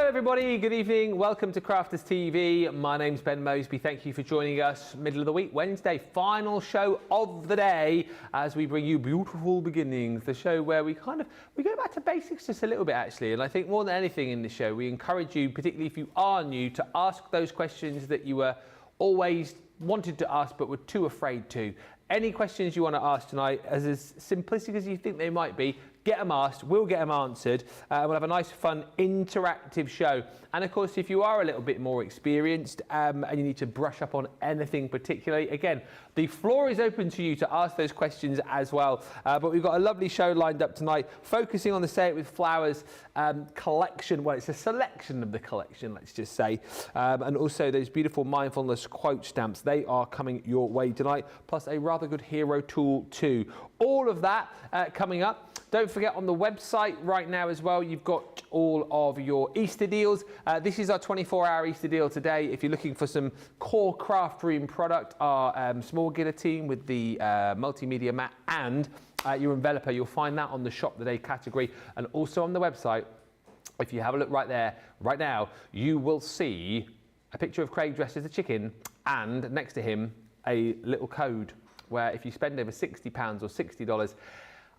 Hello everybody, good evening, welcome to Crafters TV. My name's Ben Moseby, thank you for joining us. Middle of the week, Wednesday, final show of the day as we bring you Beautiful Beginnings, the show where we go back to basics just a little bit actually, and I think more than anything in this show we encourage you, particularly if you are new, to ask those questions that you were always wanted to ask but were too afraid to. Any questions you want to ask tonight, as simplistic as you think they might be, get them asked, we'll get them answered. We'll have a nice, fun, interactive show. And of course, if you are a little bit more experienced and you need to brush up on anything particularly, again, the floor is open to you to ask those questions as well. But we've got a lovely show lined up tonight, focusing on the Say It With Flowers collection. Well, it's a selection of the collection, let's just say. And also those beautiful mindfulness quote stamps. They are coming your way tonight, plus a rather good hero tool too. All of that coming up. Don't forget, on the website right now as well, you've got all of your Easter deals. This is our 24-hour Easter deal today. If you're looking for some core craft room product, our small guillotine with the multimedia mat and your enveloper, you'll find that on the shop the day category and also on the website. If you have a look right there, right now, you will see a picture of Craig dressed as a chicken and next to him a little code where if you spend over £60 or $60,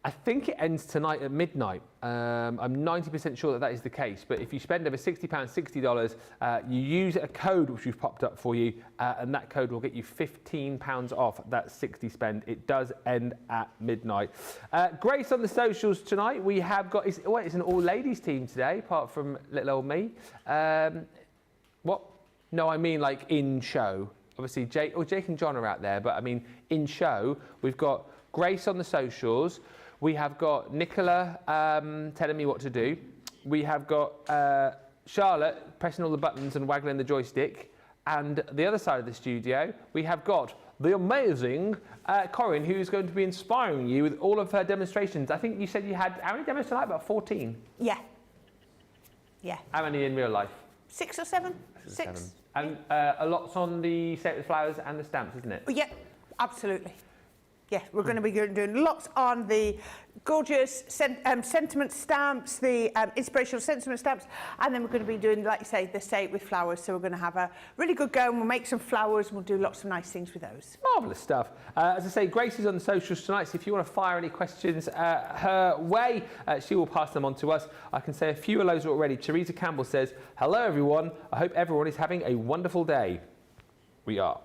I think it ends tonight at midnight. I'm 90% sure that that is the case. But if you spend over £60, $60, you use a code which we've popped up for you, and that code will get you £15 off that 60 spend. It does end at midnight. Grace on the socials tonight. We have got, it's an all-ladies team today, apart from little old me. What? No, I mean like in show. Obviously, Jake and John are out there, but I mean in show, we've got Grace on the socials. We have got Nicola telling me what to do. We have got Charlotte pressing all the buttons and waggling the joystick. And the other side of the studio, we have got the amazing Corrine, who's going to be inspiring you with all of her demonstrations. I think you said you had, how many demos tonight? About 14? Yeah. Yeah. How many in real life? 6 or 7. 6. And a lot's on the Say It With Flowers and the stamps, isn't it? Yeah, absolutely. Yeah, we're going to be doing lots on the gorgeous sentiment stamps, the inspirational sentiment stamps, and then we're going to be doing, like you say, the Say It With Flowers. So we're going to have a really good go and we'll make some flowers and we'll do lots of nice things with those. Marvellous stuff. As I say, Grace is on the socials tonight, so if you want to fire any questions her way, she will pass them on to us. I can say a few of those already. Teresa Campbell says, hello everyone, I hope everyone is having a wonderful day. We are.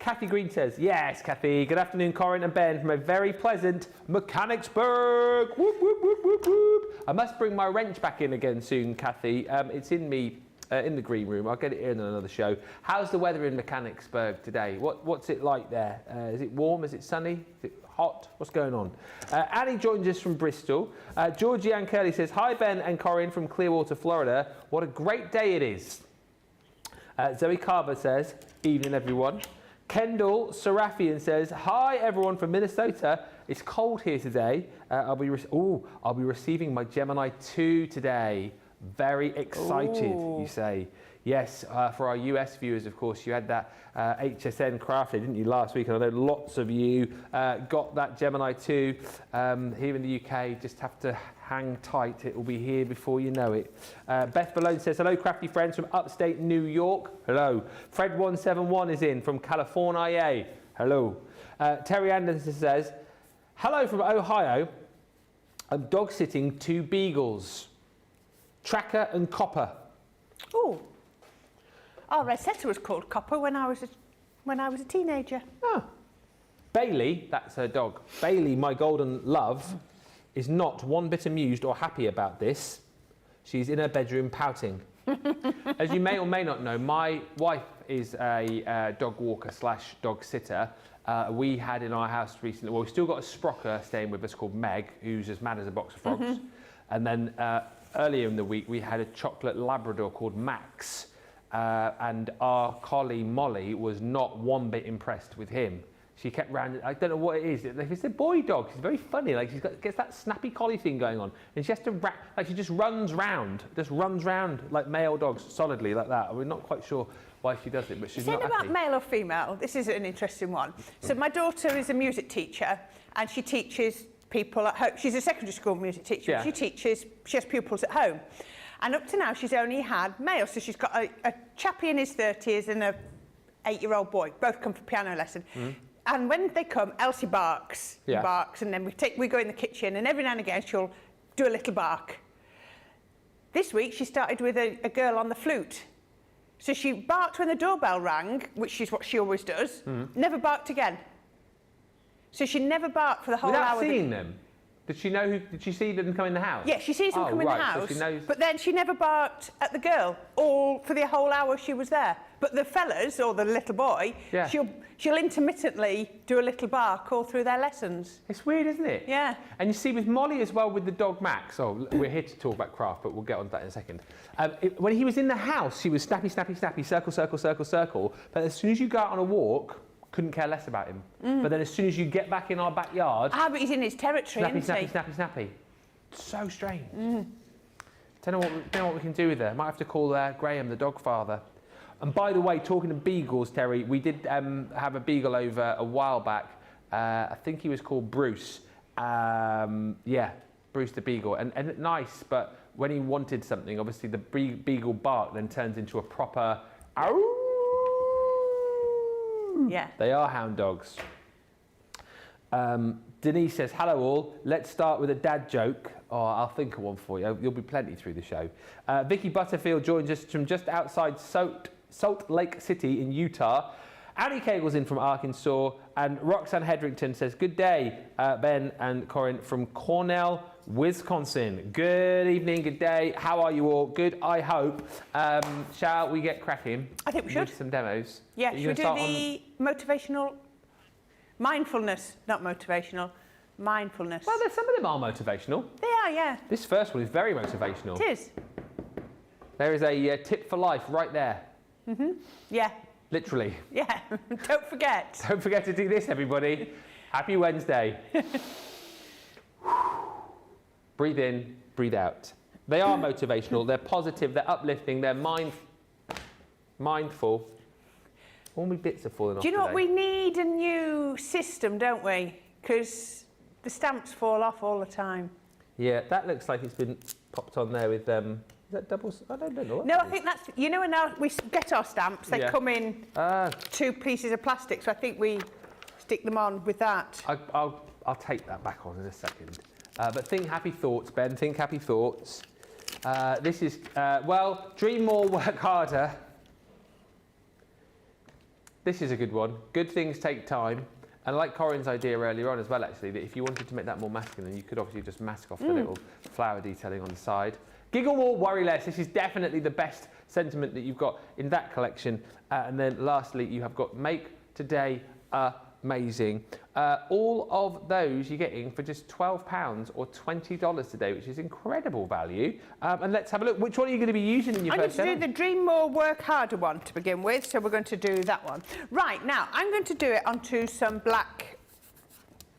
Kathy Green says, yes, Kathy. Good afternoon, Corrine and Ben from a very pleasant Mechanicsburg. Whoop, whoop, whoop, whoop, whoop. I must bring my wrench back in again soon, Kathy. It's in me, in the green room. I'll get it in on another show. How's the weather in Mechanicsburg today? What's it like there? Is it warm? Is it sunny? Is it hot? What's going on? Annie joins us from Bristol. Georgie Ann Curley says, hi, Ben and Corrine from Clearwater, Florida. What a great day it is. Zoe Carver says, evening, everyone. Kendall Serafian says, hi everyone from Minnesota. It's cold here today. I'll be receiving my Gemini 2 today. Very excited, you say. Yes, for our US viewers, of course, you had that HSN craft day, didn't you, last week? And I know lots of you got that Gemini 2 here in the UK. Just have to hang tight. It will be here before you know it. Beth Malone says, hello, crafty friends from upstate New York. Hello. Fred171 is in from California. Hello. Terry Anderson says, hello from Ohio. I'm dog sitting 2 beagles, Tracker and Copper. Oh. Our Rosetta was called Copper when I was a teenager. Oh. Bailey, that's her dog. Bailey, my golden love, is not one bit amused or happy about this. She's in her bedroom pouting. As you may or may not know, my wife is a dog walker / dog sitter. We had in our house recently, well, we've still got a sprocker staying with us called Meg, who's as mad as a box of frogs. And then earlier in the week, we had a chocolate Labrador called Max. And our collie Molly was not one bit impressed with him. She kept round, I don't know what it is. If it's a boy dog, she's very funny. Like gets that snappy collie thing going on, and she has to she just runs round like male dogs solidly like that. We're not quite sure why she does it, but she's not happy. About male or female? This is an interesting one. So my daughter is a music teacher, and she teaches people at home. She's a secondary school music teacher. Yeah. She has pupils at home. And up to now, she's only had males. So she's got a chappie in his 30s and a 8-year-old boy. Both come for piano lesson. And when they come, Elsie barks, barks, and then we go in the kitchen, and every now and again she'll do a little bark. This week she started with a girl on the flute. So she barked when the doorbell rang, which is what she always does, never barked again. So she never barked for the whole hour. Without seeing them? Did she know did she see them come in the house? Yeah, she sees them come in the house, so she knows... but then she never barked at the girl, all for the whole hour she was there. But the fellas, or the little boy, she'll intermittently do a little bark all through their lessons. It's weird, isn't it? Yeah. And you see with Molly as well, with the dog Max, we're here to talk about craft, but we'll get on to that in a second. When he was in the house, she was snappy, snappy, snappy, circle, circle, circle, circle. But as soon as you go out on a walk, couldn't care less about him. But then as soon as you get back in our backyard... but he's in his territory, snappy, isn't snappy, he? snappy, snappy. So strange. Don't know what we can do with her. Might have to call Graham, the dog father. And by the way, talking of beagles, Terry, we did have a beagle over a while back. I think he was called Bruce. Bruce the beagle. And nice, but when he wanted something, obviously the beagle bark then turns into a proper... Ow! Yeah. They are hound dogs. Denise says, hello all, let's start with a dad joke. Oh, I'll think of one for you. You'll be plenty through the show. Vicky Butterfield joins us from just outside Salt Lake City in Utah. Annie Cagle's in from Arkansas. And Roxanne Hedrington says, good day, Ben and Corrine from Cornell, Wisconsin. Good evening, good day. How are you all? Good, I hope. Shall we get cracking? I think we should. With some demos. Yeah, should we do the motivational... Mindfulness, not motivational. Mindfulness. Well, some of them are motivational. They are, yeah. This first one is very motivational. It is. There is a tip for life right there. Yeah. Literally. Yeah, don't forget. Don't forget to do this, everybody. Happy Wednesday. Breathe in, breathe out. They are motivational, they're positive, they're uplifting, they're mindful. All my bits are falling off. Do you know today. what? We need a new system, don't we? Because the stamps fall off all the time. Yeah, that looks like it's been popped on there with, is that doubles? I don't know. No, I think that's, you know, when we get our stamps, they come in 2 pieces of plastic, so I think we stick them on with that. I'll take that back on in a second. But think happy thoughts, Ben, think happy thoughts. This is, well, dream more, work harder. This is a good one. Good things take time. And like Corrine's idea earlier on as well, actually, that if you wanted to make that more masculine, you could obviously just mask off the little flower detailing on the side. Giggle more, worry less. This is definitely the best sentiment that you've got in that collection. And then lastly, you have got make today amazing. All of those you're getting for just £12 or $20 today, which is incredible value. And let's have a look. Which one are you going to be using in your first I'm going to do the Dream More, Work Harder one to begin with, so we're going to do that one. Right, now, I'm going to do it onto some black...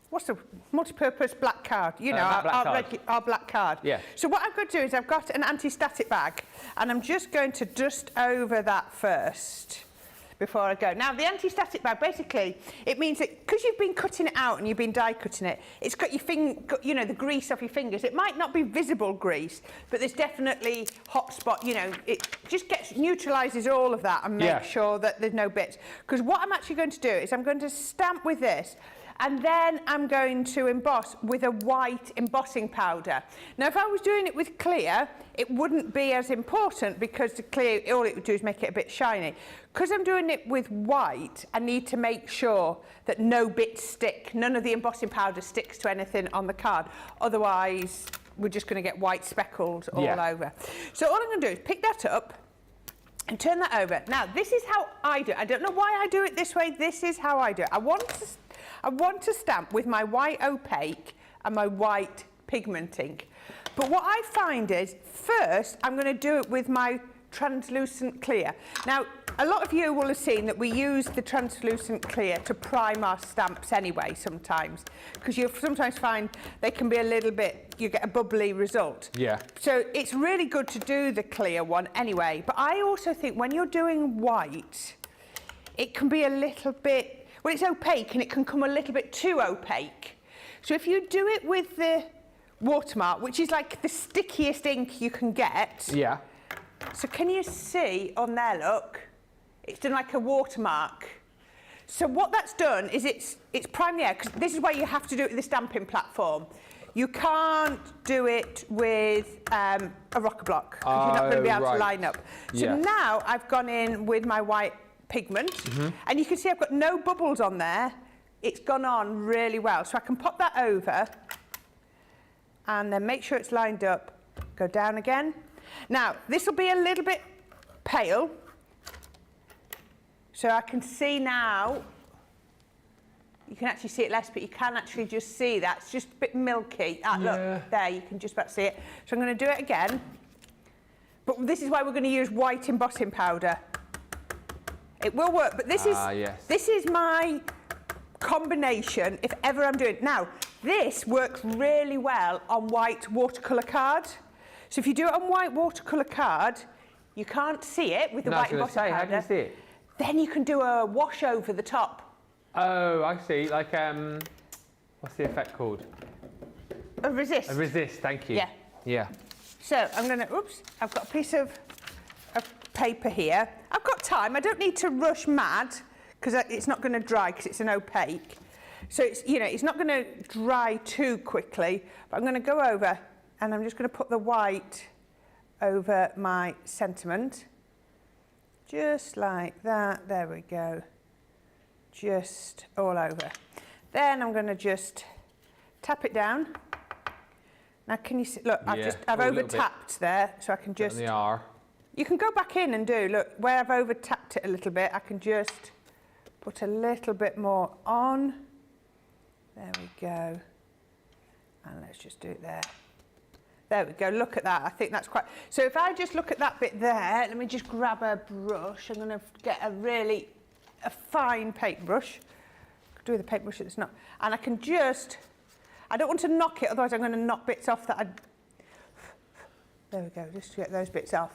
What's the multi-purpose black card? You know, our black card. Yeah. So what I've got to do is I've got an anti-static bag, and I'm just going to dust over that first before I go. Now, the anti-static bag, basically, it means that because you've been cutting it out and you've been die cutting it, it's got your you know, the grease off your fingers. It might not be visible grease, but there's definitely hot spot, you know, it just neutralises all of that and makes sure that there's no bits. Because what I'm actually going to do is I'm going to stamp with this, and then I'm going to emboss with a white embossing powder. Now, if I was doing it with clear, it wouldn't be as important because the clear, all it would do is make it a bit shiny. Because I'm doing it with white, I need to make sure that no bits stick. None of the embossing powder sticks to anything on the card. Otherwise, we're just going to get white speckled all over. So all I'm going to do is pick that up and turn that over. Now, this is how I do it. I don't know why I do it this way. This is how I do it. I want to stamp with my white opaque and my white pigment ink. But what I find is, first, I'm going to do it with my translucent clear. Now, a lot of you will have seen that we use the translucent clear to prime our stamps anyway sometimes, because you'll sometimes find they can be a little bit, you get a bubbly result. Yeah. So it's really good to do the clear one anyway. But I also think when you're doing white, it can be a little bit, well, it's opaque and it can come a little bit too opaque. So if you do it with the watermark, which is like the stickiest ink you can get. Yeah. So can you see on there, look, it's done like a watermark. So what that's done is it's primed the air, because this is why you have to do it with the stamping platform. You can't do it with a rocker block, because you're not going to be able to line up. So now I've gone in with my white pigment, and you can see I've got no bubbles on there. It's gone on really well. So I can pop that over, and then make sure it's lined up, go down again. Now, this will be a little bit pale, so I can see now, you can actually see it less, but you can actually just see that. It's just a bit milky. Look, there, you can just about see it. So I'm going to do it again, but this is why we're going to use white embossing powder. It will work, but this is my combination if ever I'm doing it. Now, this works really well on white watercolour card. So if you do it on white watercolour card, you can't see it with the white embossing powder. How do you see it? Then you can do a wash over the top. Oh, I see. Like, what's the effect called? A resist. A resist, thank you. Yeah. Yeah. So I'm going to, I've got a piece of paper here. I've got time. I don't need to rush mad, because it's not going to dry, because it's an opaque. So it's, you know, it's not going to dry too quickly. But I'm going to go over, and I'm just going to put the white over my sentiment. Just like that. There we go. Just all over. Then I'm going to just tap it down. Now can you see, look, I've over tapped there, so I can just, the R. You can go back in and do, look, where I've over tapped it a little bit, I can just put a little bit more on. There we go. And let's just do it there. There we go, look at that. I think that's quite... So if I just look at that bit there, let me just grab a brush. I'm going to get a fine paintbrush. Do with a paintbrush that's not... And I can just... I don't want to knock it, otherwise I'm going to knock bits off that I... There we go, just to get those bits off.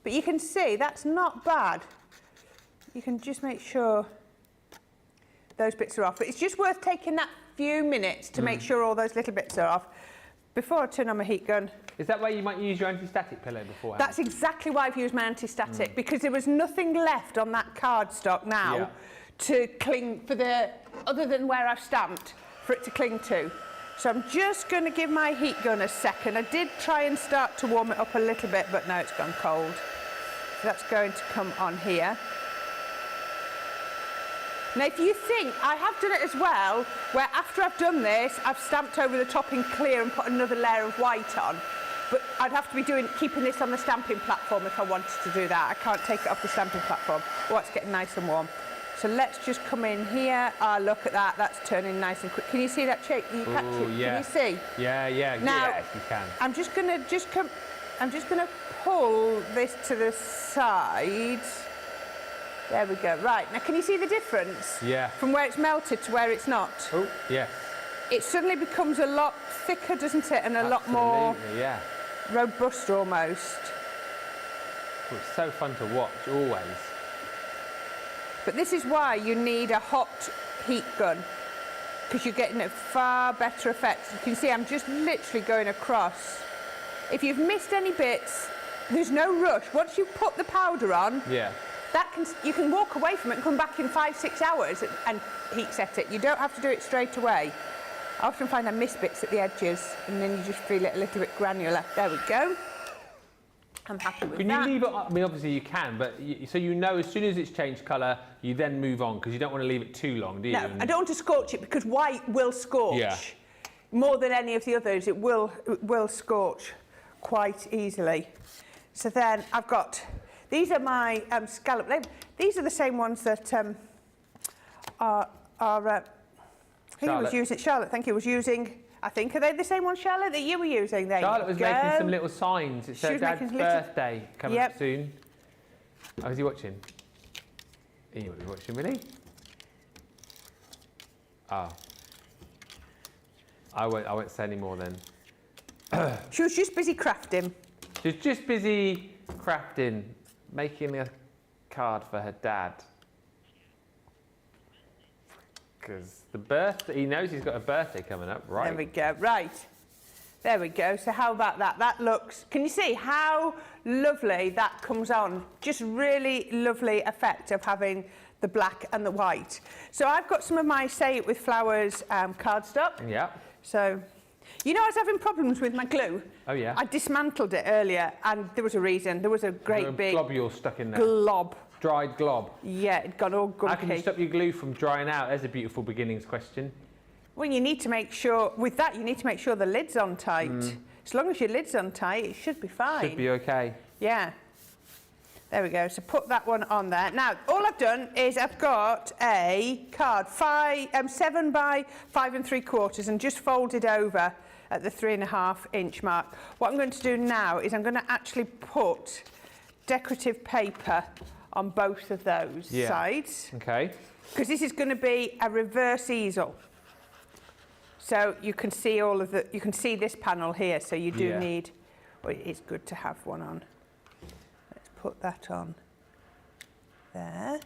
But you can see that's not bad. You can just make sure those bits are off. But it's just worth taking that few minutes to make sure all those little bits are off. Before I turn on my heat gun. Is that why you might use your anti-static pillow beforehand? That's exactly why I've used my anti-static, because there was nothing left on that cardstock now to cling for the, other than where I've stamped, for it to cling to. So I'm just going to give my heat gun a second. I did try and start to warm it up a little bit, but no, it's gone cold. So that's going to come on here. Now, if you think, I have done it as well, where after I've done this, I've stamped over the top in clear and put another layer of white on. But I'd have to be keeping this on the stamping platform if I wanted to do that. I can't take it off the stamping platform. Oh, it's getting nice and warm. So let's just come in here. Look at that. That's turning nice and quick. Can you see that shape? You catch it? Yeah. Can you see? Yeah. Now, yes, you can. I'm just going to pull this to the side. There we go. Right, now can you see the difference? Yeah. From where it's melted to where it's not? Oh, yeah. It suddenly becomes a lot thicker, doesn't it? And a lot more robust almost. Well, it's so fun to watch, always. But this is why you need a hot heat gun, because you're getting a far better effect. You can see I'm just literally going across. If you've missed any bits, there's no rush. Once you put the powder on, you can walk away from it and come back in 5-6 hours and heat set it. You don't have to do it straight away. I often find I miss bits at the edges, and then you just feel it a little bit granular. There we go. I'm happy with that. Can you leave it, I mean, obviously you can, but so you know as soon as it's changed colour, you then move on, because you don't want to leave it too long, do you? No, I don't want to scorch it, because white will scorch. Yeah. More than any of the others, it will scorch quite easily. So then I've got, these are my scallop. These are the same ones that Charlotte, thank you, was using. I think, are they the same ones, Charlotte, that you were using? There Charlotte was making some little signs. It's her dad's birthday coming up soon. Oh, is he watching? He won't be watching, will he? Oh. I won't say any more then. She was just busy crafting. She was just busy crafting, making a card for her dad. Because he knows he's got a birthday coming up, right? There we go. Right. There we go. So how about that? That looks, can you see how lovely that comes on? Just really lovely effect of having the black and the white. So I've got some of my Say It With Flowers cardstock. Yeah. So, you know, I was having problems with my glue. Oh, yeah. I dismantled it earlier and there was a reason. There was a great big globule stuck in there. glob. Dried glob. Yeah, it got all gunky. How can you stop your glue from drying out? There's a beautiful beginnings question. Well, you need to make sure, with that, you need to make sure the lid's on tight. As long as your lid's on tight, it should be fine. Should be okay. Yeah. There we go. So put that one on there. Now, all I've done is I've got a card, 7 by 5 3/4, and just folded over at the 3.5 inch mark. What I'm going to do now is I'm going to actually put decorative paper on both of those sides. Okay. Because this is going to be a reverse easel. So you can see all of the, you can see this panel here, so you do need, well, it's good to have one on. Let's put that on there.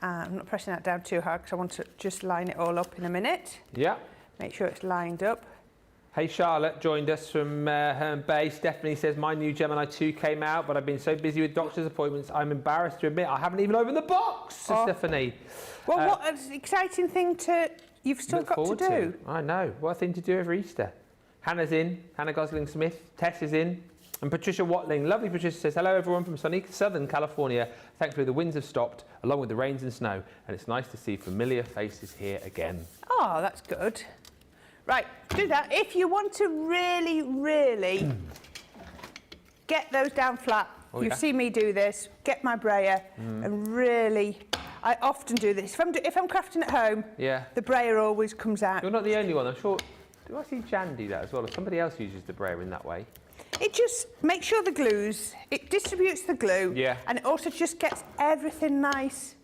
I'm not pressing that down too hard because I want to just line it all up in a minute. Yeah. Make sure it's lined up. Hey, Charlotte joined us from Herne Bay. Stephanie says, my new Gemini 2 came out, but I've been so busy with doctor's appointments, I'm embarrassed to admit I haven't even opened the box, says Stephanie. Well, what an exciting thing you've still got to do. I know. What a thing to do over Easter. Hannah's in. Hannah Gosling-Smith. Tess is in. And Patricia Watling. Lovely Patricia says, hello everyone from sunny Southern California. Thankfully the winds have stopped, along with the rains and snow. And it's nice to see familiar faces here again. Oh, that's good. Right, do that. If you want to really, really get those down flat, you've seen me do this, get my brayer and really, I often do this. If I'm crafting at home, the brayer always comes out. You're not the only one, I'm sure. Do I see Jan do that as well? Or somebody else uses the brayer in that way? It just makes sure the glues, it distributes the glue and it also just gets everything nice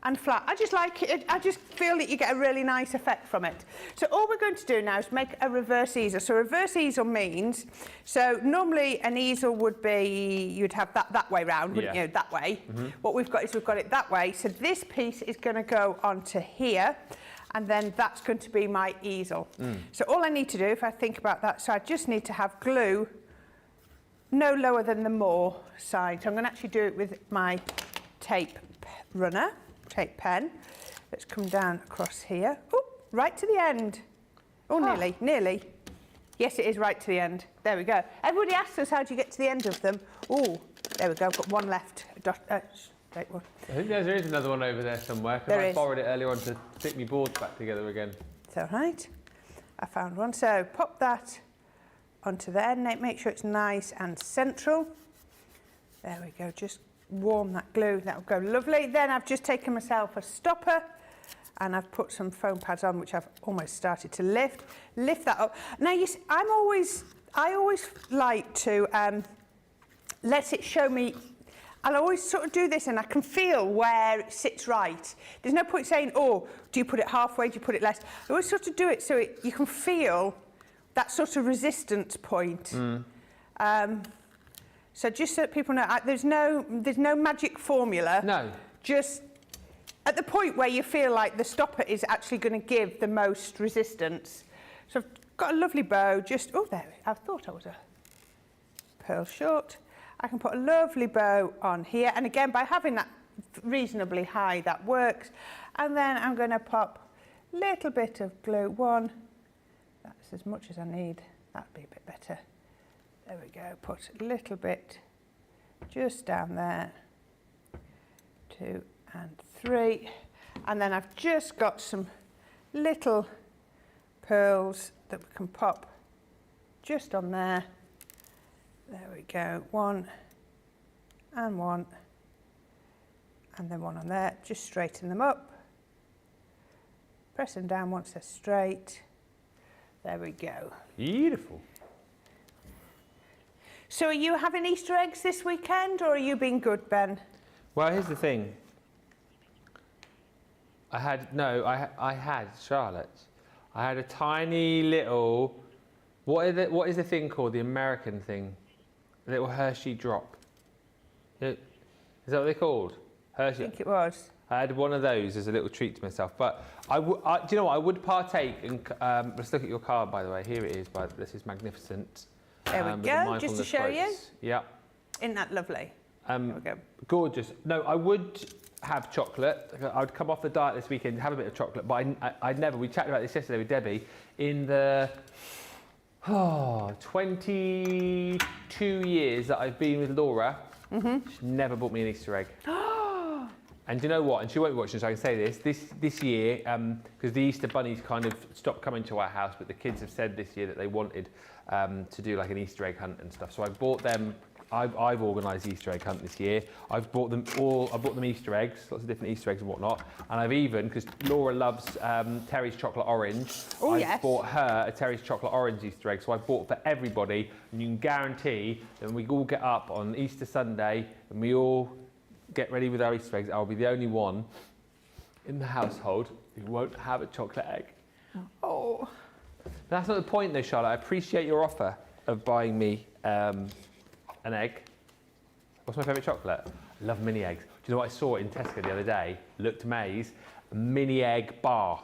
and flat. I just like it. I just feel that you get a really nice effect from it. So all we're going to do now is make a reverse easel. So reverse easel means, so normally an easel would be, you'd have that way round, wouldn't you? That way. What we've got is we've got it that way. So this piece is going to go onto here, and then that's going to be my easel. So all I need to do, if I think about that, so I just need to have glue no lower than the more side. So I'm going to actually do it with my tape runner. Tape pen. Let's come down across here. Oh, right to the end. Oh, nearly. Yes, it is right to the end. There we go. Everybody asks us how do you get to the end of them. Oh, there we go. I've got one left. Straight one. I think there is another one over there somewhere. Because I borrowed it earlier on to stick my boards back together again. It's all right. I found one. So pop that onto there. Make sure it's nice and central. There we go. Just warm that glue, that'll go lovely. Then I've just taken myself a stopper and I've put some foam pads on, which I've almost started to lift that up. Now you see, I always like to let it show me. I'll always sort of do this and I can feel where it sits right. There's no point saying, oh, do you put it halfway, do you put it less? I always sort of do it so you can feel that sort of resistance point. So just so that people know, there's no magic formula. No. Just at the point where you feel like the stopper is actually going to give the most resistance. So I've got a lovely bow, there, I thought I was a pearl short. I can put a lovely bow on here. And again, by having that reasonably high, that works. And then I'm going to pop a little bit of glue. That's as much as I need. That'd be a bit better. There we go, put a little bit just down there, 2 and 3. And then I've just got some little pearls that we can pop just on there. There we go, 1 and 1, and then 1 on there. Just straighten them up. Press them down once they're straight. There we go. Beautiful. So are you having Easter eggs this weekend, or are you being good, Ben? Well, here's the thing. I had Charlotte. I had a tiny little, what is the thing called, the American thing? A little Hershey drop. Is that what they're called? Hershey. I think it was. I had one of those as a little treat to myself. But do you know what? I would partake in. Let's look at your card, by the way. Here it is. This is magnificent. There we with the go. Just to mindfulness show you. quotes. Yeah. Isn't that lovely? There we go. Gorgeous. No, I would have chocolate. I would come off the diet this weekend, have a bit of chocolate. But I'd never. We chatted about this yesterday with Debbie. In the 22 years that I've been with Laura, she's never bought me an Easter egg. And do you know what? And she won't be watching, so I can say this. This year, because the Easter bunnies kind of stopped coming to our house, but the kids have said this year that they wanted to do like an Easter egg hunt and stuff. So I bought them. I've organised the Easter egg hunt this year. I've bought them all. I bought them Easter eggs, lots of different Easter eggs and whatnot. And I've even, because Laura loves Terry's chocolate orange. Oh, I bought her a Terry's chocolate orange Easter egg. So I bought for everybody, and you can guarantee that when we all get up on Easter Sunday and we all get ready with our Easter eggs, I'll be the only one in the household who won't have a chocolate egg. Oh. That's not the point though, Charlotte. I appreciate your offer of buying me an egg. What's my favourite chocolate? I love mini eggs. Do you know what I saw in Tesco the other day? Looked amazed. A mini egg bar.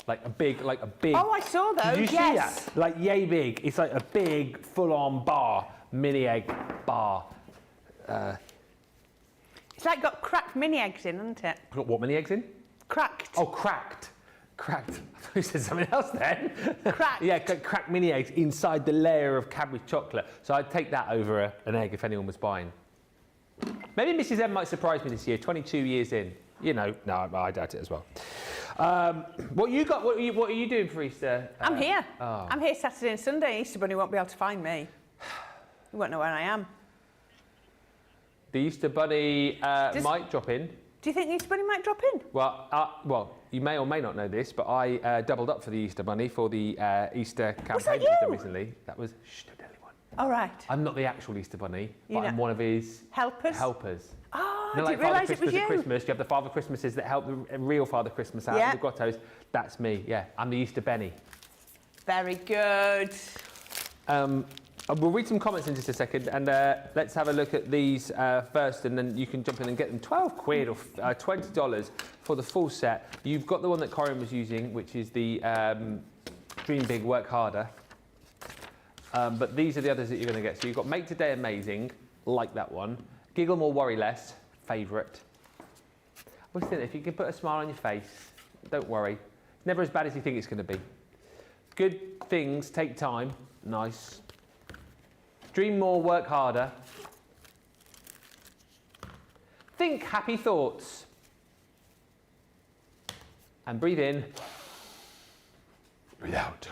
Like a big. Oh, I saw those, Did you see that? Like yay big. It's like a big full-on bar. Mini egg bar. It's like got cracked mini eggs in, isn't it? Got what mini eggs in? Cracked. Oh, cracked. Cracked. I thought you said something else then. Cracked. Yeah, cracked mini eggs inside the layer of Cadbury chocolate. So I'd take that over an egg if anyone was buying. Maybe Mrs. M might surprise me this year, 22 years in. You know, no, I doubt it as well. What you got? What are you doing for Easter? I'm here. Oh. I'm here Saturday and Sunday. Easter Bunny won't be able to find me. You won't know where I am. The Easter Bunny might drop in. Do you think the Easter Bunny might drop in? Well, you may or may not know this, but I doubled up for the Easter Bunny for the Easter campaign that we've done you? recently. That was, don't tell anyone. All right. I'm not the actual Easter Bunny, but know. I'm one of his Helpers? helpers. Oh, You know, I like didn't realise Father it was Christmas you. at Christmas, you have the Father Christmases that help the real Father Christmas out, Yeah. the grottos. That's me, yeah. I'm the Easter Benny. Very good. We'll read some comments in just a second, and let's have a look at these first, and then you can jump in and get them. 12 quid or $20 for the full set. You've got the one that Corrine was using, which is the Dream Big, Work Harder. But these are the others that you're going to get. So you've got Make Today Amazing, like that one. Giggle More, Worry Less, favourite. I always think if you can put a smile on your face, don't worry. It's never as bad as you think it's going to be. Good things take time, nice. Dream more, work harder. Think happy thoughts. And breathe in. Breathe out.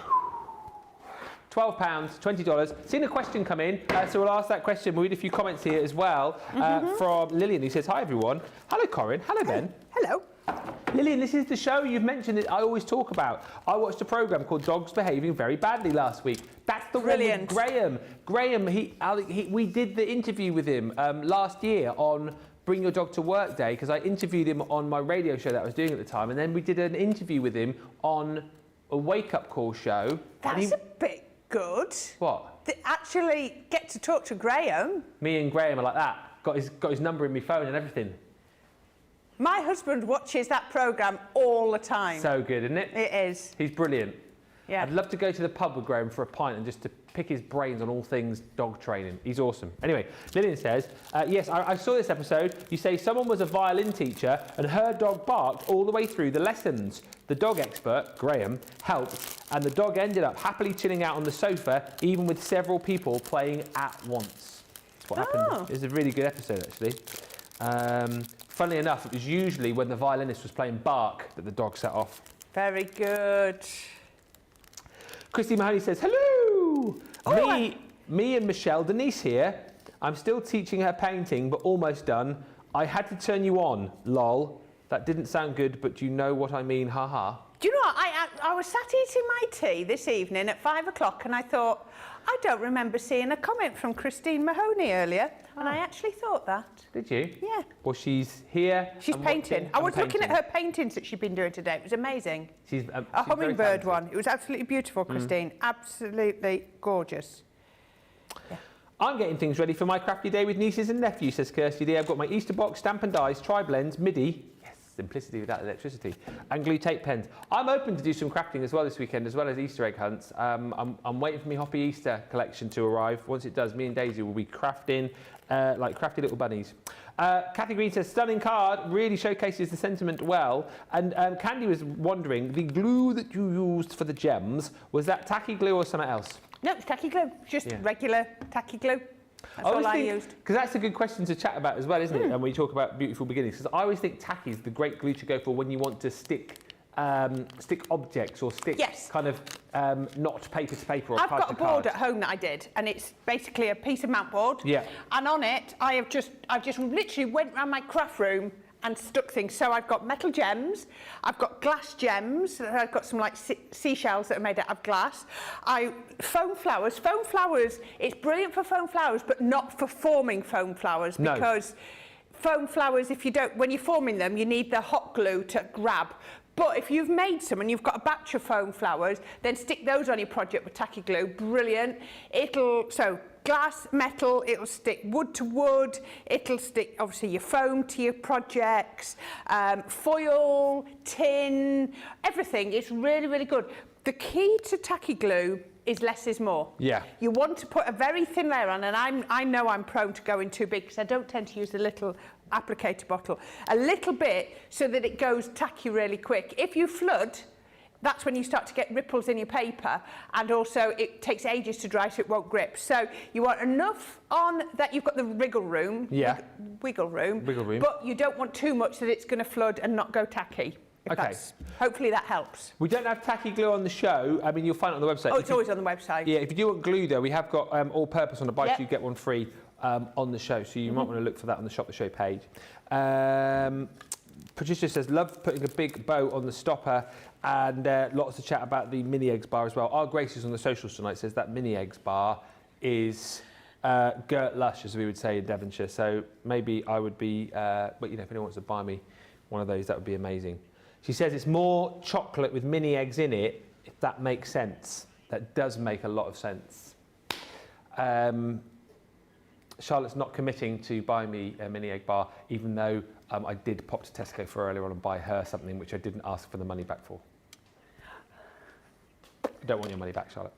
£12, $20. Seen a question come in, so we'll ask that question. We'll read a few comments here as well from Lillian, who says, hi everyone. Hello Corrine, hello Ben. Hello. Lillian, this is the show you've mentioned that I always talk about. I watched a programme called Dogs Behaving Very Badly last week. That's the Brilliant. one with Graham. Graham, we did the interview with him last year on Bring Your Dog to Work Day, because I interviewed him on my radio show that I was doing at the time, and then we did an interview with him on a wake-up call show. That's a bit good. What? To actually get to talk to Graham. Me and Graham are like that. Got his number in my phone and everything. My husband watches that programme all the time. So good, isn't it? It is. He's brilliant. Yeah. I'd love to go to the pub with Graham for a pint and just to pick his brains on all things dog training. He's awesome. Anyway, Lillian says, yes, I saw this episode. You say someone was a violin teacher and her dog barked all the way through the lessons. The dog expert, Graham, helped, and the dog ended up happily chilling out on the sofa, even with several people playing at once. That's what happened. It was a really good episode, actually. Funnily enough, it was usually when the violinist was playing Bach that the dog set off. Very good. Christy Mahoney says, hello! Me and Michelle Denise here. I'm still teaching her painting, but almost done. I had to turn you on, lol. That didn't sound good, but you know what I mean, haha. Do you know what? I was sat eating my tea this evening at 5 o'clock and I thought, I don't remember seeing a comment from Christine Mahoney earlier. And I actually thought that. Did you? Yeah. Well, she's here. She's painting. I was looking at her paintings that she'd been doing today. It was amazing. She's a very hummingbird talented. one. It was absolutely beautiful, Christine. Absolutely gorgeous. Yeah. I'm getting things ready for my crafty day with nieces and nephews, says Kirsty D. I've got my Easter box, Stamp and Dies, Tri-Blends, MIDI. Yes. Simplicity without electricity. And glue tape pens. I'm open to do some crafting as well this weekend, as well as Easter egg hunts. I'm waiting for my Hoppy Easter collection to arrive. Once it does, me and Daisy will be crafting like crafty little bunnies. Kathy Green says, stunning card, really showcases the sentiment well. And Candy was wondering, the glue that you used for the gems, was that tacky glue or something else? No, it's tacky glue, just regular tacky glue. That's all I used. Because that's a good question to chat about as well, isn't it? And when you talk about beautiful beginnings, because I always think tacky is the great glue to go for when you want to stick objects or stick kind of not paper to paper or I've card got to a board card. at home that I did, and it's basically a piece of mat board. Yeah. And on it, I've just literally went around my craft room and stuck things. So I've got metal gems, I've got glass gems, I've got some like seashells that are made out of glass. Foam flowers. Foam flowers, it's brilliant for foam flowers, but not for forming foam flowers, because foam flowers, when you're forming them, you need the hot glue to grab. But if you've made some and you've got a batch of foam flowers, then stick those on your project with tacky glue. Brilliant. So glass, metal, it'll stick wood to wood, it'll stick obviously your foam to your projects, foil, tin, everything. It's really, really good. The key to tacky glue is less is more. Yeah. You want to put a very thin layer on, and I know I'm prone to going too big because I don't tend to use the little applicator bottle. A little bit so that it goes tacky really quick. If you flood, that's when you start to get ripples in your paper, and also it takes ages to dry so it won't grip. So you want enough on that you've got the wiggle room, wiggle room, but you don't want too much that it's going to flood and not go tacky. Hopefully that helps. We don't have tacky glue on the show. I mean, you'll find it on the website. Oh, it's always on the website. Yeah, if you do want glue though, we have got all-purpose on the buy two get one free on the show, so you might want to look for that on the Shop the Show page. Patricia says, love putting a big bow on the stopper, and lots of chat about the mini eggs bar as well. Our Graces on the socials tonight says that mini eggs bar is Gert Lush, as we would say in Devonshire. So maybe I would be, but you know, if anyone wants to buy me one of those, that would be amazing. She says it's more chocolate with mini eggs in it, if that makes sense. That does make a lot of sense. Charlotte's not committing to buy me a mini egg bar, even though I did pop to Tesco for earlier on and buy her something which I didn't ask for the money back for. I don't want your money back, Charlotte.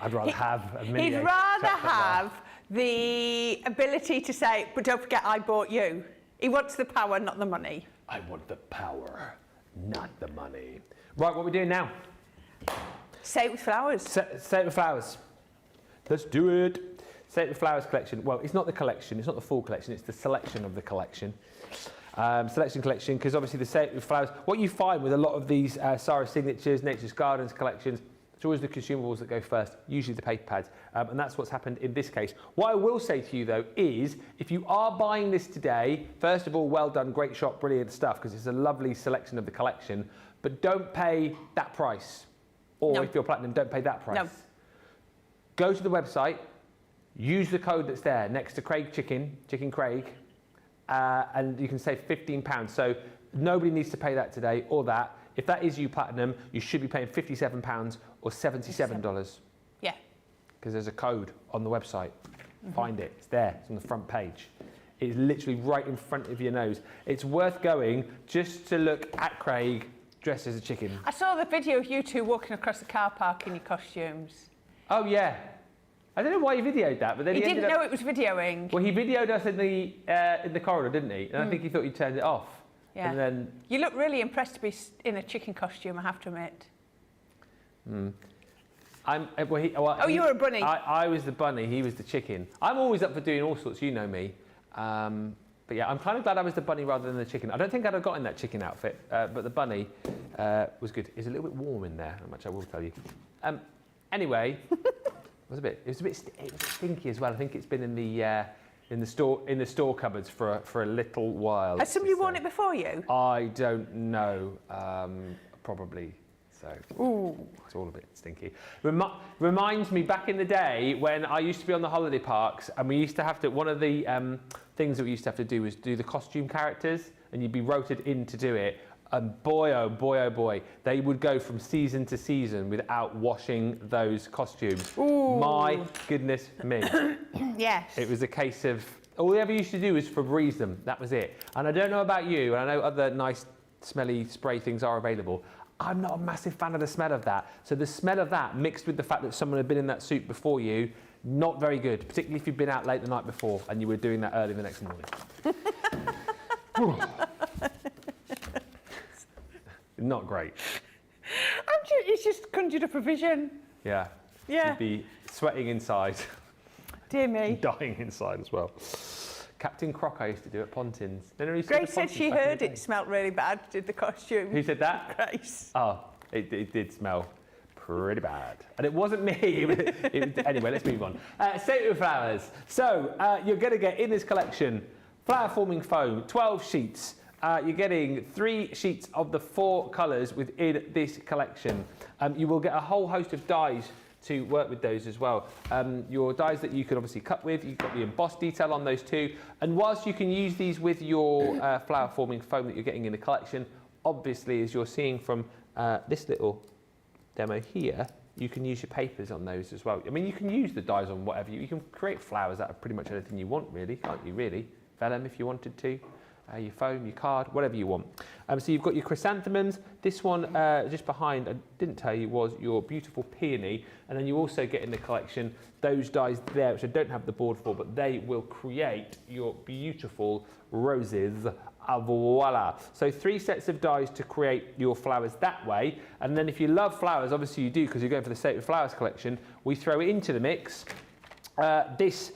I'd rather have a mini egg. He'd rather have the ability to say, but don't forget I bought you. He wants the power, not the money. I want the power, not the money. Right, what are we doing now? Say it with flowers. Say it with flowers. Let's do it. Say it with flowers collection. Well, it's not the collection, it's not the full collection, it's the selection of the collection. Selection collection, because obviously the Say It With Flowers, what you find with a lot of these Sara Signatures, Nature's Gardens collections, it's always the consumables that go first, usually the paper pads, and that's what's happened in this case. What I will say to you though is, if you are buying this today, first of all, well done, great shop, brilliant stuff, because it's a lovely selection of the collection, but don't pay that price. Or if you're platinum, don't pay that price. No. Go to the website, use the code that's there next to Craig Chicken Craig, and you can save £15. So nobody needs to pay that today or that. If that is you platinum, you should be paying £57 or $77. Yeah. Because there's a code on the website. Find it, it's there, it's on the front page. It's literally right in front of your nose. It's worth going just to look at Craig dressed as a chicken. I saw the video of you two walking across the car park in your costumes. Oh yeah. I don't know why he videoed that, but then he didn't know it was videoing. Well, he videoed us in the corridor, didn't he? And I think he thought he turned it off. Yeah. And then you look really impressed to be in a chicken costume, I have to admit. You were a bunny. I was the bunny, he was the chicken. I'm always up for doing all sorts, you know me. But yeah, I'm kind of glad I was the bunny rather than the chicken. I don't think I'd have got in that chicken outfit, but the bunny was good. It's a little bit warm in there, how much I will tell you. Anyway, it was a bit stinky as well. I think it's been in the store cupboards for a little while. Has somebody worn it before you? I don't know. Probably. So it's all a bit stinky. Reminds me back in the day when I used to be on the holiday parks, and we used to have to. One of the things that we used to have to do was do the costume characters, and you'd be rotated in to do it. And boy, oh boy, oh boy, they would go from season to season without washing those costumes. Ooh. My goodness me. Yes. It was a case of All we ever used to do was Febreze them. That was it. And I don't know about you, and I know other nice smelly spray things are available. I'm not a massive fan of the smell of that. So the smell of that mixed with the fact that someone had been in that soup before you, not very good, particularly if you've been out late the night before and you were doing that early the next morning. Not great. It's just conjured up a vision. Yeah. Yeah. You'd be sweating inside. Dear me. Dying inside as well. Captain Croc I used to do at Pontins. Grace said she heard it smelled really bad, did the costume. Who said that? Grace. Oh, it did smell pretty bad. And it wasn't me. Anyway, let's move on. Sacred flowers. So you're going to get in this collection flower forming foam, 12 sheets. You're getting 3 sheets of the 4 colours within this collection. You will get a whole host of dies to work with those as well. Your dies that you can obviously cut with, you've got the embossed detail on those too. And whilst you can use these with your flower forming foam that you're getting in the collection, obviously as you're seeing from this little demo here, you can use your papers on those as well. I mean, you can use the dies on whatever, you can create flowers out of pretty much anything you want really, can't you really? Vellum if you wanted to. Your foam, your card, whatever you want. So you've got your chrysanthemums. This one just behind, I didn't tell you, was your beautiful peony. And then you also get in the collection those dies there, which I don't have the board for, but they will create your beautiful roses. Voila. So 3 sets of dies to create your flowers that way. And then if you love flowers, obviously you do because you're going for the Sacred Flowers collection, we throw it into the mix. This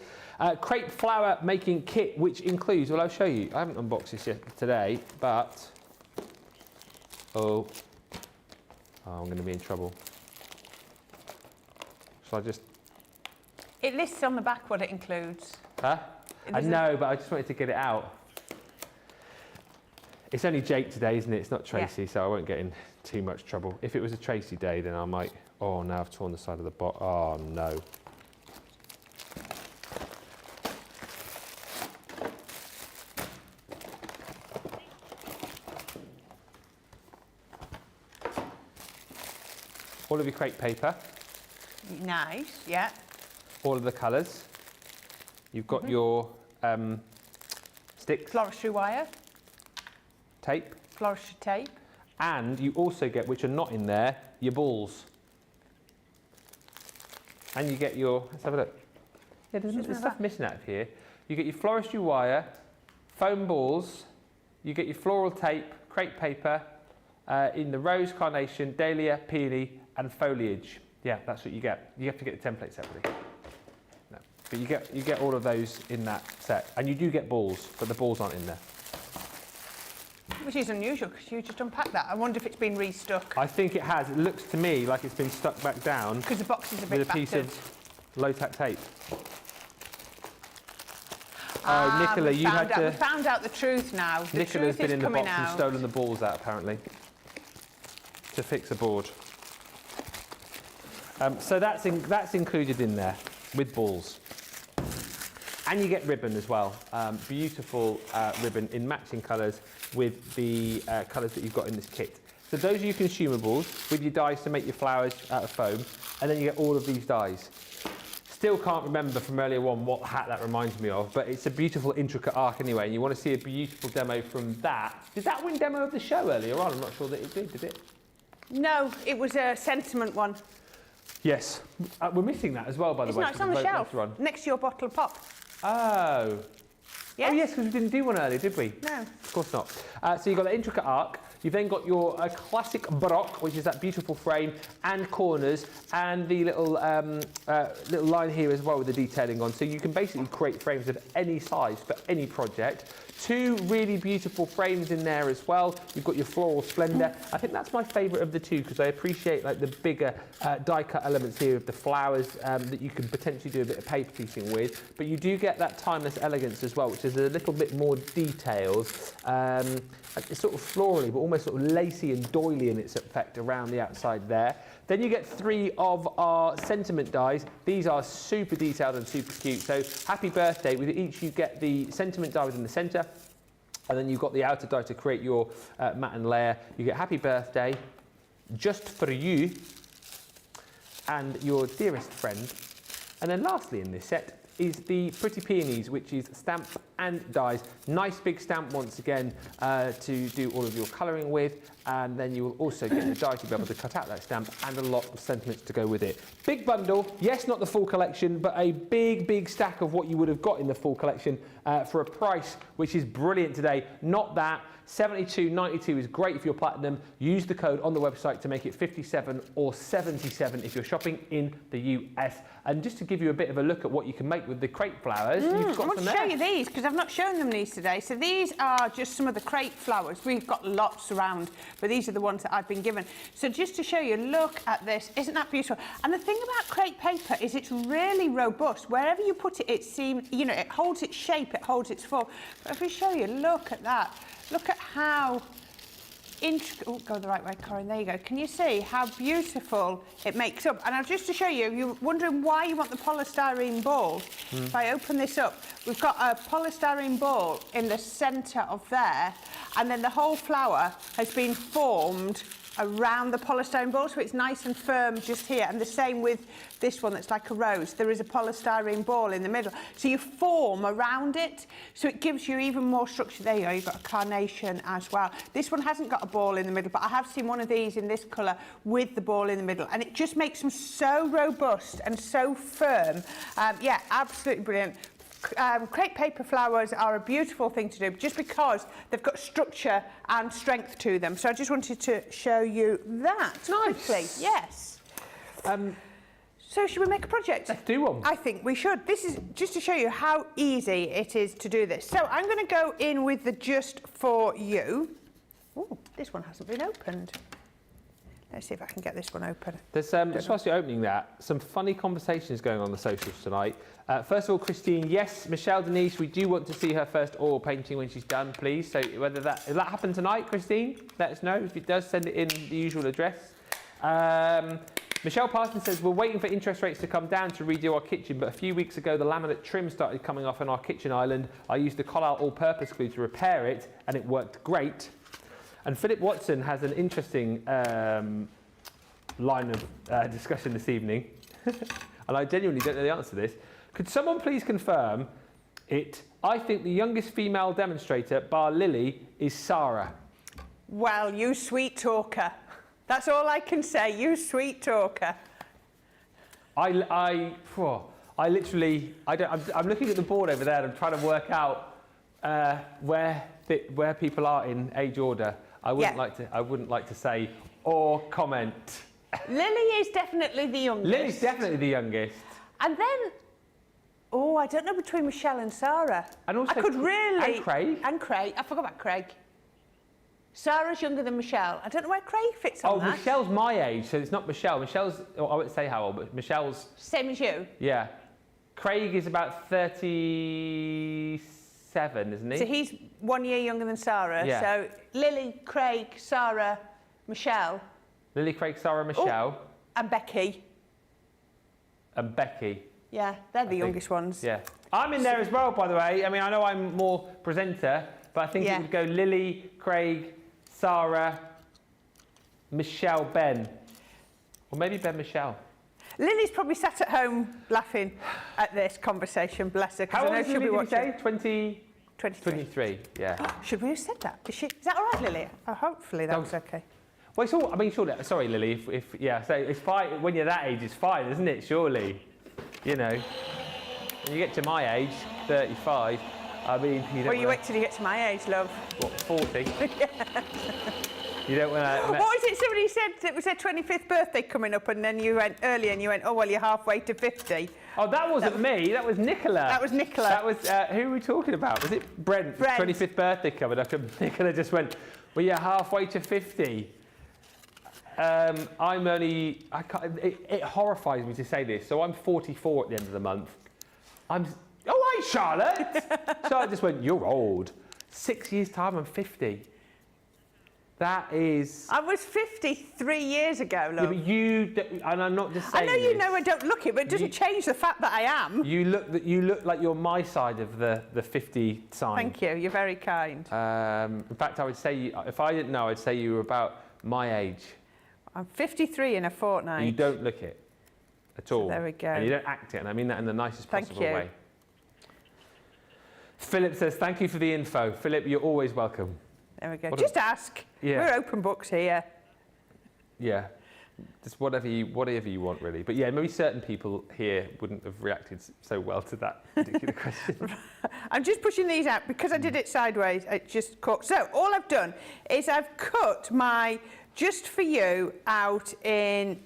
crepe flower making kit, which includes, well, I'll show you. I haven't unboxed this yet today, but I'm going to be in trouble. So I just. It lists on the back what it includes. Huh? I know, but I just wanted to get it out. It's only Jake today, isn't it? It's not Tracy, so I won't get in too much trouble. If it was a Tracy day, then I might. Oh, now I've torn the side of the box. Oh no. All of your crepe paper. Nice, yeah. All of the colours. You've got your sticks. Floristry wire. Tape. Floristry tape. And you also get, which are not in there, your balls. And you get your, let's have a look. Yeah, there's stuff missing out of here. You get your floristry wire, foam balls, you get your floral tape, crepe paper, in the rose, carnation, dahlia, peony, and foliage. Yeah, that's what you get. You have to get the template separately. No. But you get all of those in that set. And you do get balls, but the balls aren't in there. Which is unusual because you just unpacked that. I wonder if it's been restuck. I think it has. It looks to me like it's been stuck back down. Because the box is a bit with a piece battered. of low-tack tape. Oh, Nicola, you had to. We found out the truth now. Nicola's been in the box and stolen the balls out, apparently, to fix a board. So that's included in there with balls. And you get ribbon as well. Beautiful ribbon in matching colours with the colours that you've got in this kit. So those are your consumables with your dies to make your flowers out of foam. And then you get all of these dies. Still can't remember from earlier on what hat that reminds me of, but it's a beautiful intricate arc anyway, and you want to see a beautiful demo from that. Did that win demo of the show earlier on? I'm not sure that it did it? No, it was a sentiment one. Yes. We're missing that as well, by the way. It's on the shelf, next to your bottle of pop. Oh. Yes? Oh, yes, because we didn't do one earlier, did we? No. Of course not. So you've got the intricate arc. You've then got your classic baroque, which is that beautiful frame and corners, and the little little line here as well with the detailing on. So you can basically create frames of any size for any project. 2 really beautiful frames in there as well. You've got your floral splendour. I think that's my favourite of the 2 because I appreciate like the bigger die cut elements here of the flowers that you can potentially do a bit of paper piecing with. But you do get that timeless elegance as well, which is a little bit more details. It's sort of florally, but almost sort of lacy and doily in its effect around the outside there. Then you get 3 of our sentiment dies. These are super detailed and super cute. So happy birthday. With each you get the sentiment die within the centre, and then you've got the outer die to create your matte and layer. You get happy birthday, just for you, and your dearest friend. And then lastly in this set, is the Pretty Peonies, which is stamp and dies. Nice big stamp once again to do all of your colouring with, and then you will also get the die to be able to cut out that stamp and a lot of sentiments to go with it. Big bundle, yes, not the full collection, but a big stack of what you would have got in the full collection for a price which is brilliant today. Not that. $72.92 is great if you're platinum. Use the code on the website to make it 57 or 77 if you're shopping in the US. And just to give you a bit of a look at what you can make with the crepe flowers, you've got I want some to show there. you these because I've not shown them these today. So these are just some of the crepe flowers. We've got lots around, but these are the ones that I've been given. So just to show you, look at this. Isn't that beautiful? And the thing about crepe paper is it's really robust. Wherever you put it, it seems, you know, it holds its shape, it holds its form. But if we show you, look at that. Look at how intricate. Oh, go the right way, Corrine. There you go. Can you see how beautiful it makes up? And I'll just to show you, you're wondering why you want the polystyrene ball. If I open this up, we've got a polystyrene ball in the centre of there, and then the whole flower has been formed around the polystyrene ball, so it's nice and firm just here. And the same with this one that's like a rose. There is a polystyrene ball in the middle. So you form around it, so it gives you even more structure. There you go, you've got a carnation as well. This one hasn't got a ball in the middle, but I have seen one of these in this colour with the ball in the middle, and it just makes them so robust and so firm. Yeah, absolutely brilliant. Crepe paper flowers are a beautiful thing to do just because they've got structure and strength to them. So I just wanted to show you that quickly. Yes. So should we make a project? Let's do one. I think we should. This is just to show you how easy it is to do this. So I'm going to go in with the Just For You. Oh, this one hasn't been opened. Let's see if I can get this one open. There's, just whilst you're opening that, some funny conversations going on the socials tonight. First of all, Christine, yes, Michelle Denise, we do want to see her first oil painting when she's done, please. So whether that happen tonight, Christine, let us know. If it does, send it in the usual address. Michelle Parsons says, we're waiting for interest rates to come down to redo our kitchen, but a few weeks ago, the laminate trim started coming off on our kitchen island. I used the Collal all-purpose glue to repair it, and it worked great. And Philip Watson has an interesting line of discussion this evening, and I genuinely don't know the answer to this. Could someone please confirm it? I think the youngest female demonstrator, bar Lily, is Sara. Well, you sweet talker. That's all I can say, you sweet talker. I'm looking at the board over there and I'm trying to work out where people are in age order. I wouldn't like to say or comment. Lily is definitely the youngest. Lily's definitely the youngest. And then, oh, I don't know between Michelle and Sara. And also, and Craig. And Craig. I forgot about Craig. Sara's younger than Michelle. I don't know where Craig fits on that. Oh, Michelle's my age, so it's not Michelle. Michelle's, I won't say how old, but Michelle's... Same as you? Yeah. Craig is about 37, isn't he? So he's 1 year younger than Sara. Yeah. So Lily, Craig, Sara, Michelle. Lily, Craig, Sara, Michelle. Oh, and Becky. And Becky. Yeah, they're the youngest ones. Yeah. I'm in there as well, by the way. I mean, I know I'm more presenter, but I think it would go Lily, Craig, Sara, Michelle, Ben. Or maybe Ben, Michelle. Lily's probably sat at home laughing at this conversation, bless her. How old is she'll Lily, be did you watching. say? 23, yeah. Should we have said that? Is that all right, Lily? Oh, hopefully that was okay. Well, it's all, I mean, surely, sorry, Lily, so it's fine, when you're that age, it's fine, isn't it, surely? You know, when you get to my age, 35, I mean, you don't you wait till you get to my age, love. What, 40? You don't want to... What was it somebody said? It was their 25th birthday coming up, and then you went early and you went, oh, well, you're halfway to 50. Oh, that wasn't me. That was Nicola. That was Nicola. That was, who were we talking about? Was it Brent? Brent. 25th birthday coming up, and Nicola just went, well, you're halfway to 50. I'm only... It horrifies me to say this. So I'm 44 at the end of the month. Oh, hi, Charlotte. Charlotte just went, you're old. 6 years' time, I'm 50. That is... I was 53 years ago, love. Yeah, but and I'm not just saying I know you know I don't look it, but it doesn't change the fact that I am. You look like you're my side of the 50 sign. Thank you, you're very kind. In fact, I would say, if I didn't know, I'd say you were about my age. I'm 53 in a fortnight. You don't look it at all. So there we go. And you don't act it, and I mean that in the nicest possible way. Philip says, thank you for the info. Philip, you're always welcome. There we go. Just ask. Yeah. We're open books here. Yeah. Just whatever you want, really. But yeah, maybe certain people here wouldn't have reacted so well to that particular question. I'm just pushing these out because I did it sideways. It just caught. So all I've done is I've cut my Just For You out in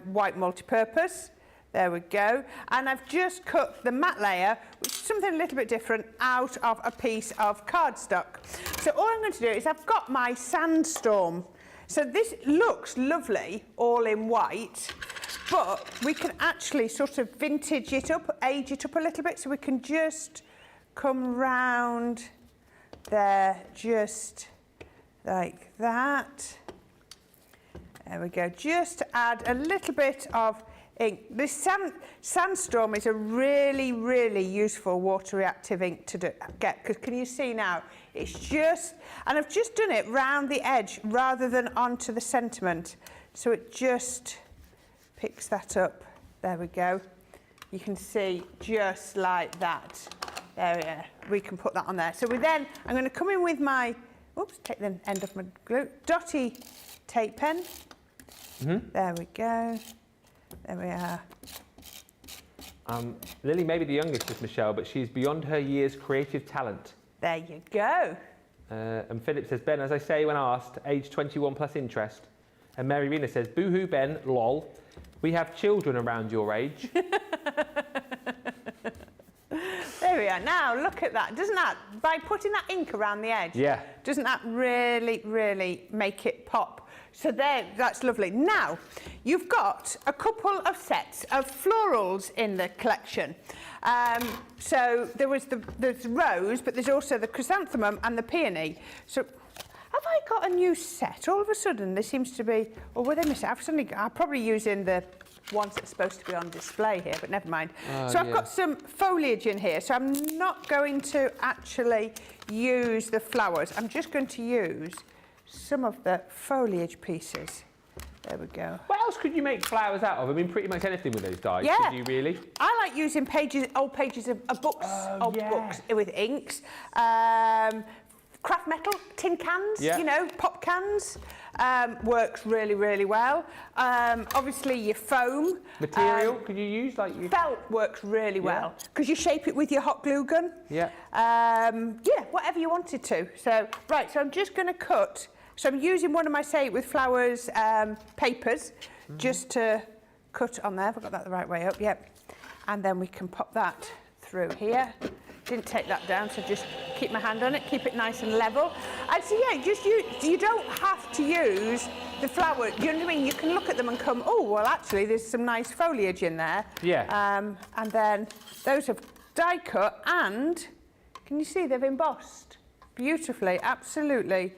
white multipurpose. There we go. And I've just cut the matte layer, which is something a little bit different, out of a piece of cardstock. So all I'm going to do is I've got my Sandstorm. So this looks lovely, all in white, but we can actually sort of vintage it up, age it up a little bit, so we can just come round there, just like that. There we go, just to add a little bit of ink. This Sandstorm is a really, really useful water reactive ink to get, because can you see now? It's just, and I've just done it round the edge rather than onto the sentiment. So it just picks that up. There we go. You can see just like that. There we are. We can put that on there. So I'm going to come in with my, oops, take the end of my glue, dotty tape pen. There we go. There we are. Lily may be the youngest of Michelle, but she's beyond her year's creative talent. There you go. And Philip says, Ben, as I say when asked, age 21 plus interest. And Mary Rena says, boo-hoo, Ben, lol. We have children around your age. There we are. Now, look at that. Doesn't that, by putting that ink around the edge, yeah, doesn't that really, really make it pop? So there, that's lovely. Now, you've got a couple of sets of florals in the collection. So there's rose, but there's also the chrysanthemum and the peony. So have I got a new set? All of a sudden, there seems to be, or were they missing? I'm probably using the ones that's supposed to be on display here, but never mind. So I've got some foliage in here, so I'm not going to actually use the flowers. I'm just going to use some of the foliage pieces. There we go. What else could you make flowers out of? I mean, pretty much anything with those dyes. Yeah. Could you really? I like using old pages of books, books with inks. Craft metal, tin cans, you know, pop cans, works really, really well. Obviously your foam. Material, could you use like your... Felt works really well, because you shape it with your hot glue gun. Yeah. Yeah, whatever you wanted to. So, right, so I'm just going to cut. So I'm using one of my Say It With Flowers papers, just to cut on there. Have I got that the right way up? Yep. And then we can pop that through here. Didn't take that down, so just keep my hand on it, keep it nice and level. And so yeah, you don't have to use the flower. You know what I mean? You can look at them and come, oh, well, actually, there's some nice foliage in there. Yeah. And then those have die cut, and can you see they've embossed beautifully? Absolutely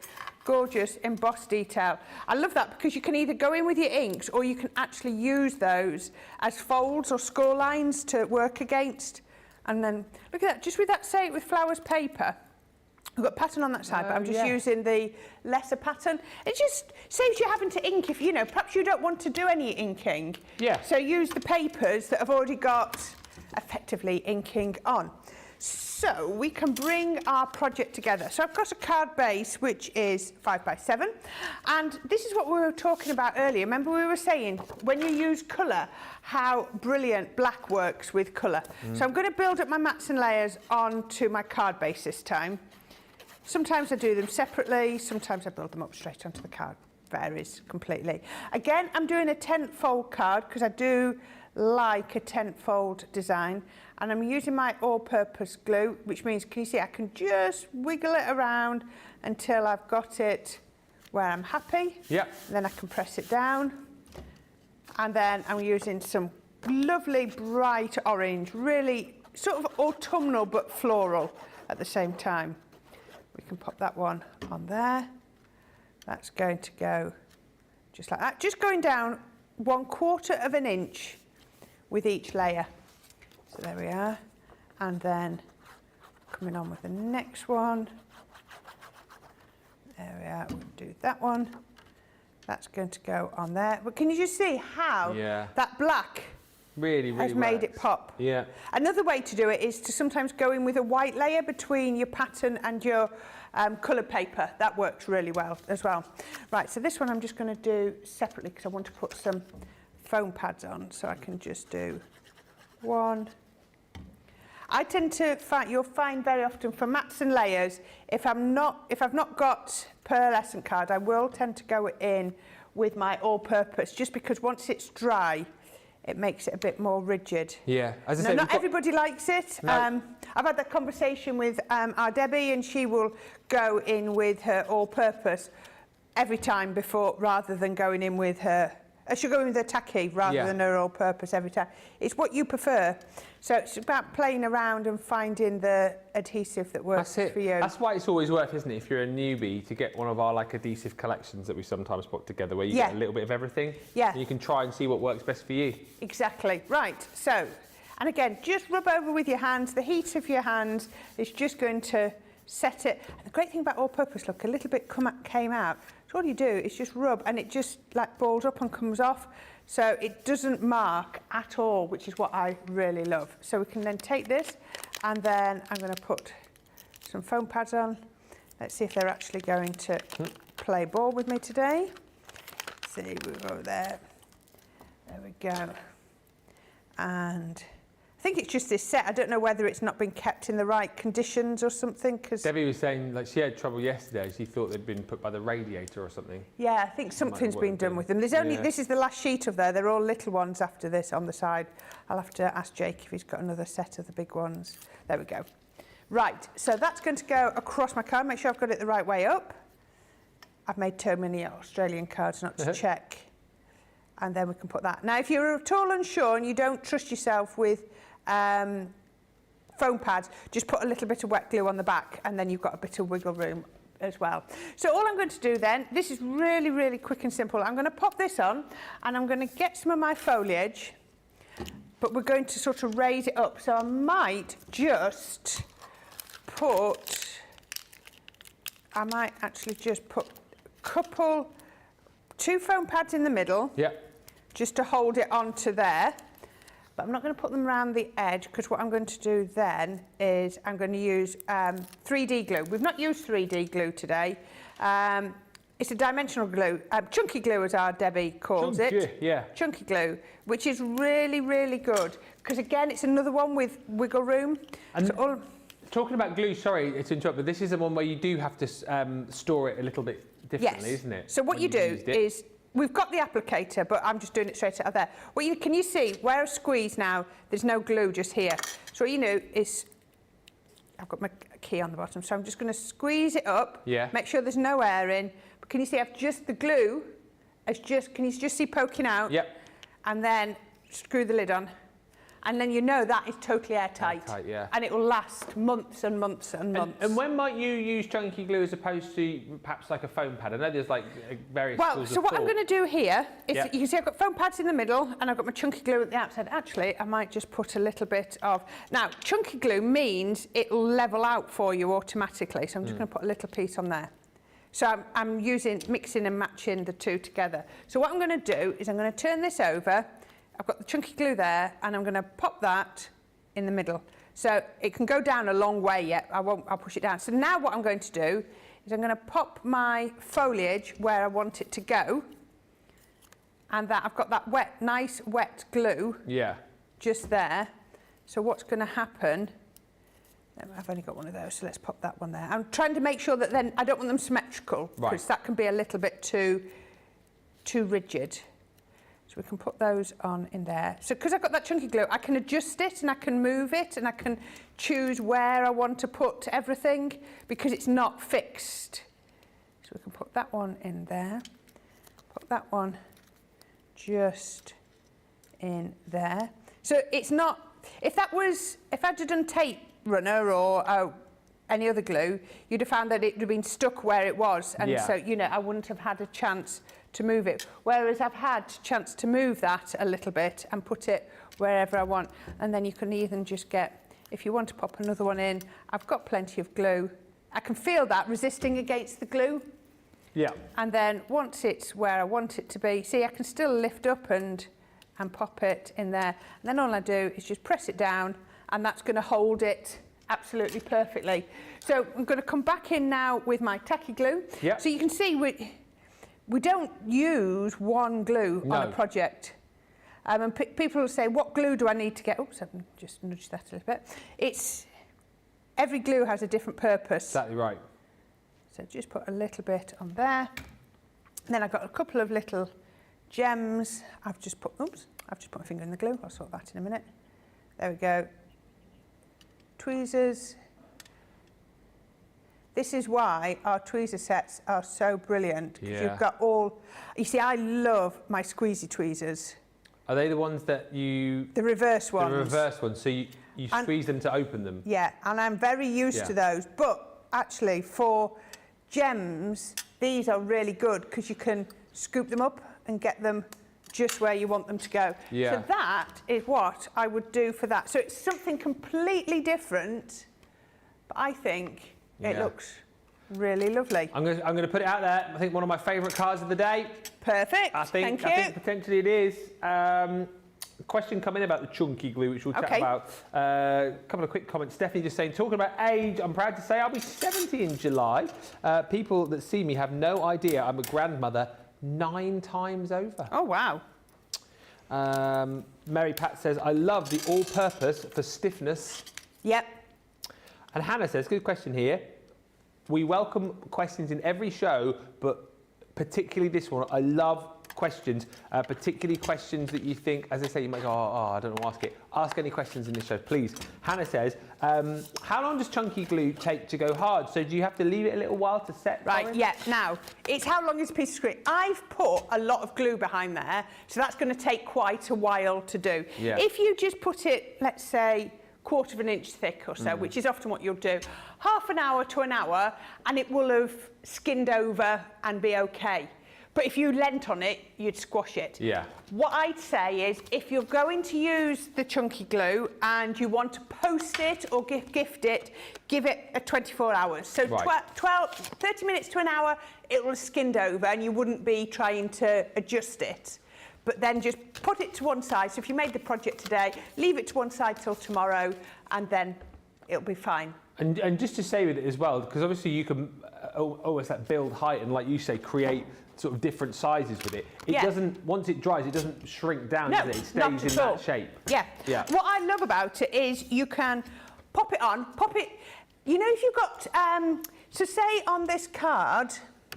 gorgeous embossed detail. I love that because you can either go in with your inks or you can actually use those as folds or score lines to work against. And then, look at that, just with that Say It With Flowers paper, I've got a pattern on that side, but I'm just using the lesser pattern. It just saves you having to ink if, you know, perhaps you don't want to do any inking. Yeah. So use the papers that have already got effectively inking on. So we can bring our project together. So I've got a card base which is 5x7, and this is what we were talking about earlier. Remember we were saying when you use colour, how brilliant black works with colour. So I'm going to build up my mats and layers onto my card base this time. Sometimes I do them separately, sometimes I build them up straight onto the card. Varies completely. Again, I'm doing a 10-fold card because I do like a 10-fold design, and I'm using my all-purpose glue, which means, can you see, I can just wiggle it around until I've got it where I'm happy. Yeah. Then I can press it down, and then I'm using some lovely bright orange, really sort of autumnal but floral at the same time. We can pop that one on there. That's going to go just like that, just going down 1/4 of an inch with each layer. So there we are. And then coming on with the next one. There we are, we'll do that one. That's going to go on there. But can you just see how that black Really has made it pop. Yeah. Another way to do it is to sometimes go in with a white layer between your pattern and your coloured paper. That works really well as well. Right, so this one I'm just going to do separately because I want to put some foam pads on, so I can just do one. I tend to find, you'll find very often for mats and layers, if I've not got pearlescent card, I will tend to go in with my all-purpose, just because once it's dry, it makes it a bit more rigid. Yeah, as I say, not everybody likes it. No. I've had that conversation with our Debbie, and she will go in with her all-purpose every time before, rather than going in with her. She'll go in with her tacky rather than her all-purpose every time. It's what you prefer. So it's about playing around and finding the adhesive that works for you. That's why it's always worth, isn't it, if you're a newbie, to get one of our adhesive collections that we sometimes put together, where you get a little bit of everything. Yeah. And you can try and see what works best for you. Exactly. Right. So, and again, just rub over with your hands. The heat of your hands is just going to set it. And the great thing about all-purpose, look, a little bit came out. So all you do is just rub, and it just balls up and comes off. So it doesn't mark at all, which is what I really love. So we can then take this, and then I'm going to put some foam pads on. Let's see if they're actually going to play ball with me today. Let's see, we'll go there. There we go. And I think it's just this set. I don't know whether it's not been kept in the right conditions or something. Cause Debbie was saying she had trouble yesterday. She thought they'd been put by the radiator or something. Yeah, I think something's been done with them. There's only this is the last sheet of there. They're all little ones after this on the side. I'll have to ask Jake if he's got another set of the big ones. There we go. Right, so that's going to go across my card. Make sure I've got it the right way up. I've made too many Australian cards not to check. And then we can put that. Now, if you're at all unsure and you don't trust yourself with foam pads, just put a little bit of wet glue on the back, and then you've got a bit of wiggle room as well. So all I'm going to do then, this is really, really quick and simple. I'm going to pop this on, and I'm going to get some of my foliage, but we're going to sort of raise it up. So I might just put, two foam pads in the middle, just to hold it onto there. But I'm not going to put them around the edge, because what I'm going to do then is I'm going to use 3D glue. We've not used 3D glue today. It's a dimensional glue, chunky glue as our Debbie calls it. Yeah. Chunky glue, which is really, really good, because again, it's another one with wiggle room. And so talking about glue, sorry to interrupt, but this is the one where you do have to store it a little bit differently, isn't it? So what you do is, we've got the applicator, but I'm just doing it straight out of there. Can you see where I squeeze now? There's no glue just here. So what you do is, I've got my key on the bottom, so I'm just going to squeeze it up. Yeah. Make sure there's no air in. But can you see I've just the glue? Can you just see poking out? Yep. And then screw the lid on. And then you know that is totally airtight. And it will last months and months and months. And when might you use chunky glue as opposed to perhaps like a foam pad? I know there's various schools so what I'm going to do here is, you can see I've got foam pads in the middle, and I've got my chunky glue at the outside. Actually, I might just put a little bit of... Now, chunky glue means it'll level out for you automatically, so I'm just going to put a little piece on there. So I'm mixing and matching the two together. So what I'm going to do is I'm going to turn this over. I've got the chunky glue there, and I'm going to pop that in the middle. So it can go down a long way I'll push it down. So now what I'm going to do is I'm going to pop my foliage where I want it to go. And that I've got that nice wet glue just there. So what's going to happen, I've only got one of those, so let's pop that one there. I'm trying to make sure that then I don't want them symmetrical, because that can be a little bit too rigid. We can put those on in there. So because I've got that chunky glue, I can adjust it and I can move it and I can choose where I want to put everything, because it's not fixed. So we can put that one in there. Put that one just in there. So it's not, if I'd done tape runner or any other glue, you'd have found that it would have been stuck where it was. And so, I wouldn't have had a chance to move it. Whereas I've had a chance to move that a little bit and put it wherever I want. And then you can even just get, if you want to pop another one in, I've got plenty of glue. I can feel that resisting against the glue. Yeah. And then once it's where I want it to be, see, I can still lift up and and pop it in there. And then all I do is just press it down, and that's going to hold it absolutely perfectly. So I'm going to come back in now with my tacky glue. Yep. So you can see we don't use one glue on a project. And people will say, what glue do I need to get? Oops, I've just nudged that a little bit. Every glue has a different purpose. Exactly right. So just put a little bit on there. And then I've got a couple of little gems. I've just put my finger in the glue. I'll sort that in a minute. There we go. Tweezers. This is why our tweezer sets are so brilliant. Because you've got you see, I love my squeezy tweezers. Are they the ones that the reverse ones. The reverse ones, so you squeeze them to open them? Yeah, and I'm very used to those. But actually, for gems, these are really good because you can scoop them up and get them just where you want them to go. Yeah. So that is what I would do for that. So it's something completely different, but I think it looks really lovely. I'm going to put it out there. I think one of my favourite cards of the day. Perfect. Thank you. I think potentially it is. A question coming about the chunky glue, which we'll chat about. A couple of quick comments. Stephanie just saying, talking about age, I'm proud to say I'll be 70 in July. People that see me have no idea I'm a grandmother 9 times over. Oh, wow. Mary Pat says, I love the all-purpose for stiffness. Yep. And Hannah says, good question here. We welcome questions in every show, but particularly this one. I love questions, particularly questions that you think, as I say, you might go, I don't know what to ask it. Ask any questions in this show, please. Hannah says, how long does chunky glue take to go hard? So do you have to leave it a little while to set? Right, yeah. Now, it's how long is a piece of screen. I've put a lot of glue behind there, so that's going to take quite a while to do. Yeah. If you just put it, let's say, 1/4 of an inch thick or so, which is often what you'll do, half an hour to an hour, and it will have skinned over and be okay. But if you leant on it, you'd squash it. Yeah. What I'd say is, if you're going to use the chunky glue and you want to post it or gift it, give it a 24 hours. So 30 minutes to an hour, it will have skinned over and you wouldn't be trying to adjust it. But then just put it to one side. So if you made the project today, leave it to one side till tomorrow, and then it'll be fine. And just to say with it as well, because obviously you can almost like build height and, like you say, create sort of different sizes with it. It doesn't, once it dries, it doesn't shrink down, does it? It stays in that shape. Yeah. Yeah. What I love about it is you can pop it on, you know, if you've got, so say on this card,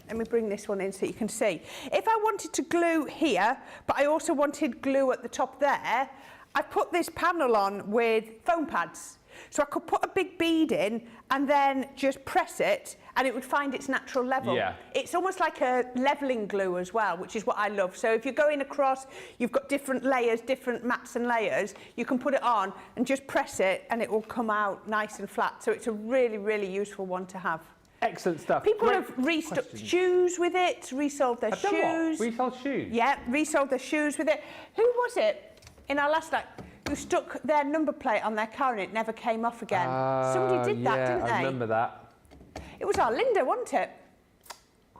let me bring this one in so you can see. If I wanted to glue here, but I also wanted glue at the top there, I put this panel on with foam pads. So I could put a big bead in and then just press it and it would find its natural level. Yeah. It's almost like a levelling glue as well, which is what I love. So if you're going across, you've got different layers, different mats and layers, you can put it on and just press it and it will come out nice and flat. So it's a really, really useful one to have. Excellent stuff. People have restocked shoes with it, resold their shoes. Resold shoes? Yeah, resold their shoes with it. Who was it in our last night who stuck their number plate on their car and it never came off again? Somebody did that, didn't they? I remember that. It was our Linda, wasn't it?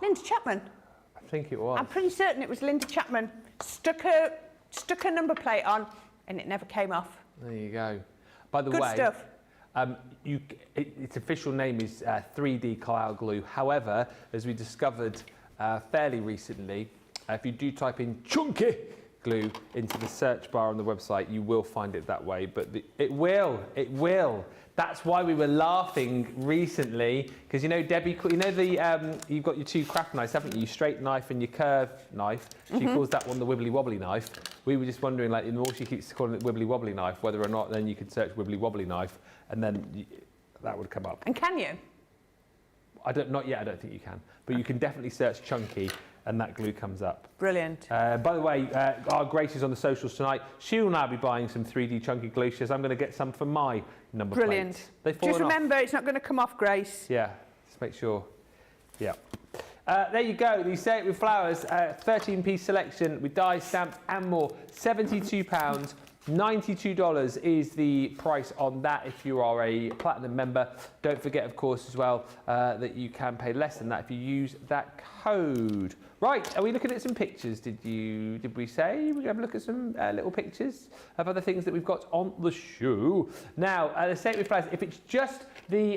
Linda Chapman. I think it was. I'm pretty certain it was Linda Chapman. Stuck her number plate on and it never came off. There you go. By the way, good stuff. Its official name is 3D cloud glue. However, as we discovered fairly recently, if you do type in chunky glue into the search bar on the website, you will find it that way. But it will. That's why we were laughing recently, because you know, Debbie, you know you've got your 2 craft knives, haven't you? Your straight knife and your curved knife. She calls that one the wibbly wobbly knife. We were just wondering, like, the more she keeps calling it wibbly wobbly knife, whether or not then you could search wibbly wobbly knife, and then that would come up. And can you? Not yet. I don't think you can, but you can definitely search chunky, and that glue comes up. Brilliant. By the way, our Grace is on the socials tonight. She'll now be buying some 3D chunky glue. She says, I'm going to get some for my number Brilliant. plates. Just remember, it's not going to come off, Grace. Yeah, just make sure. Yeah. There you go. You say it with flowers. 13-piece selection with dies, stamps and more. £72. $92 is the price on that if you are a platinum member. Don't forget, of course, as well, that you can pay less than that if you use that code. Right, are we looking at some pictures? Did we say we're going to have a look at some little pictures of other things that we've got on the show? Now, the same with flowers. If it's just the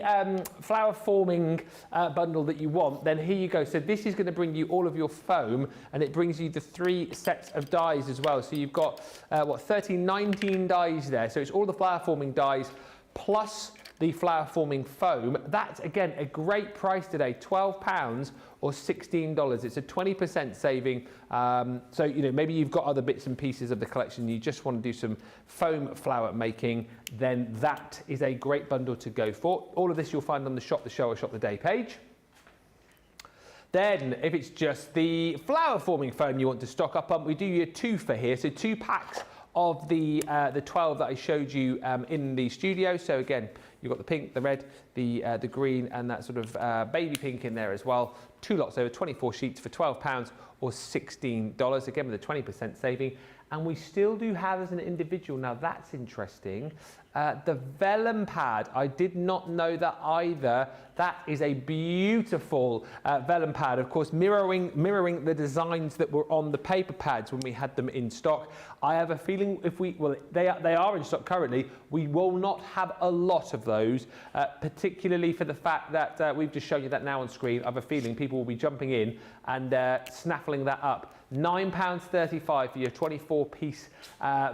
flower forming bundle that you want, then here you go. So this is going to bring you all of your foam, and it brings you the 3 sets of dies as well. So you've got 19 dies there. So it's all the flower forming dies plus the flower forming foam. That's again a great price today, £12 or $16. It's a 20% saving. So maybe you've got other bits and pieces of the collection, you just want to do some foam flower making, then that is a great bundle to go for. All of this you'll find on the Shop the Show or Shop the Day page. Then, if it's just the flower forming foam you want to stock up on, we do you a 2 for here, so 2 packs of the 12 that I showed you in the studio. So again, you've got the pink, the red, the green, and that sort of baby pink in there as well. 2 lots over 24 sheets for £12 or $16, again with a 20% saving. And we still do have as an individual, now that's interesting, the vellum pad. I did not know that either. That is a beautiful vellum pad, of course, mirroring the designs that were on the paper pads when we had them in stock. I have a feeling they are in stock currently. We will not have a lot of those, particularly for the fact that we've just shown you that now on screen. I have a feeling people will be jumping in and snaffling that up. £9.35 for your 24-piece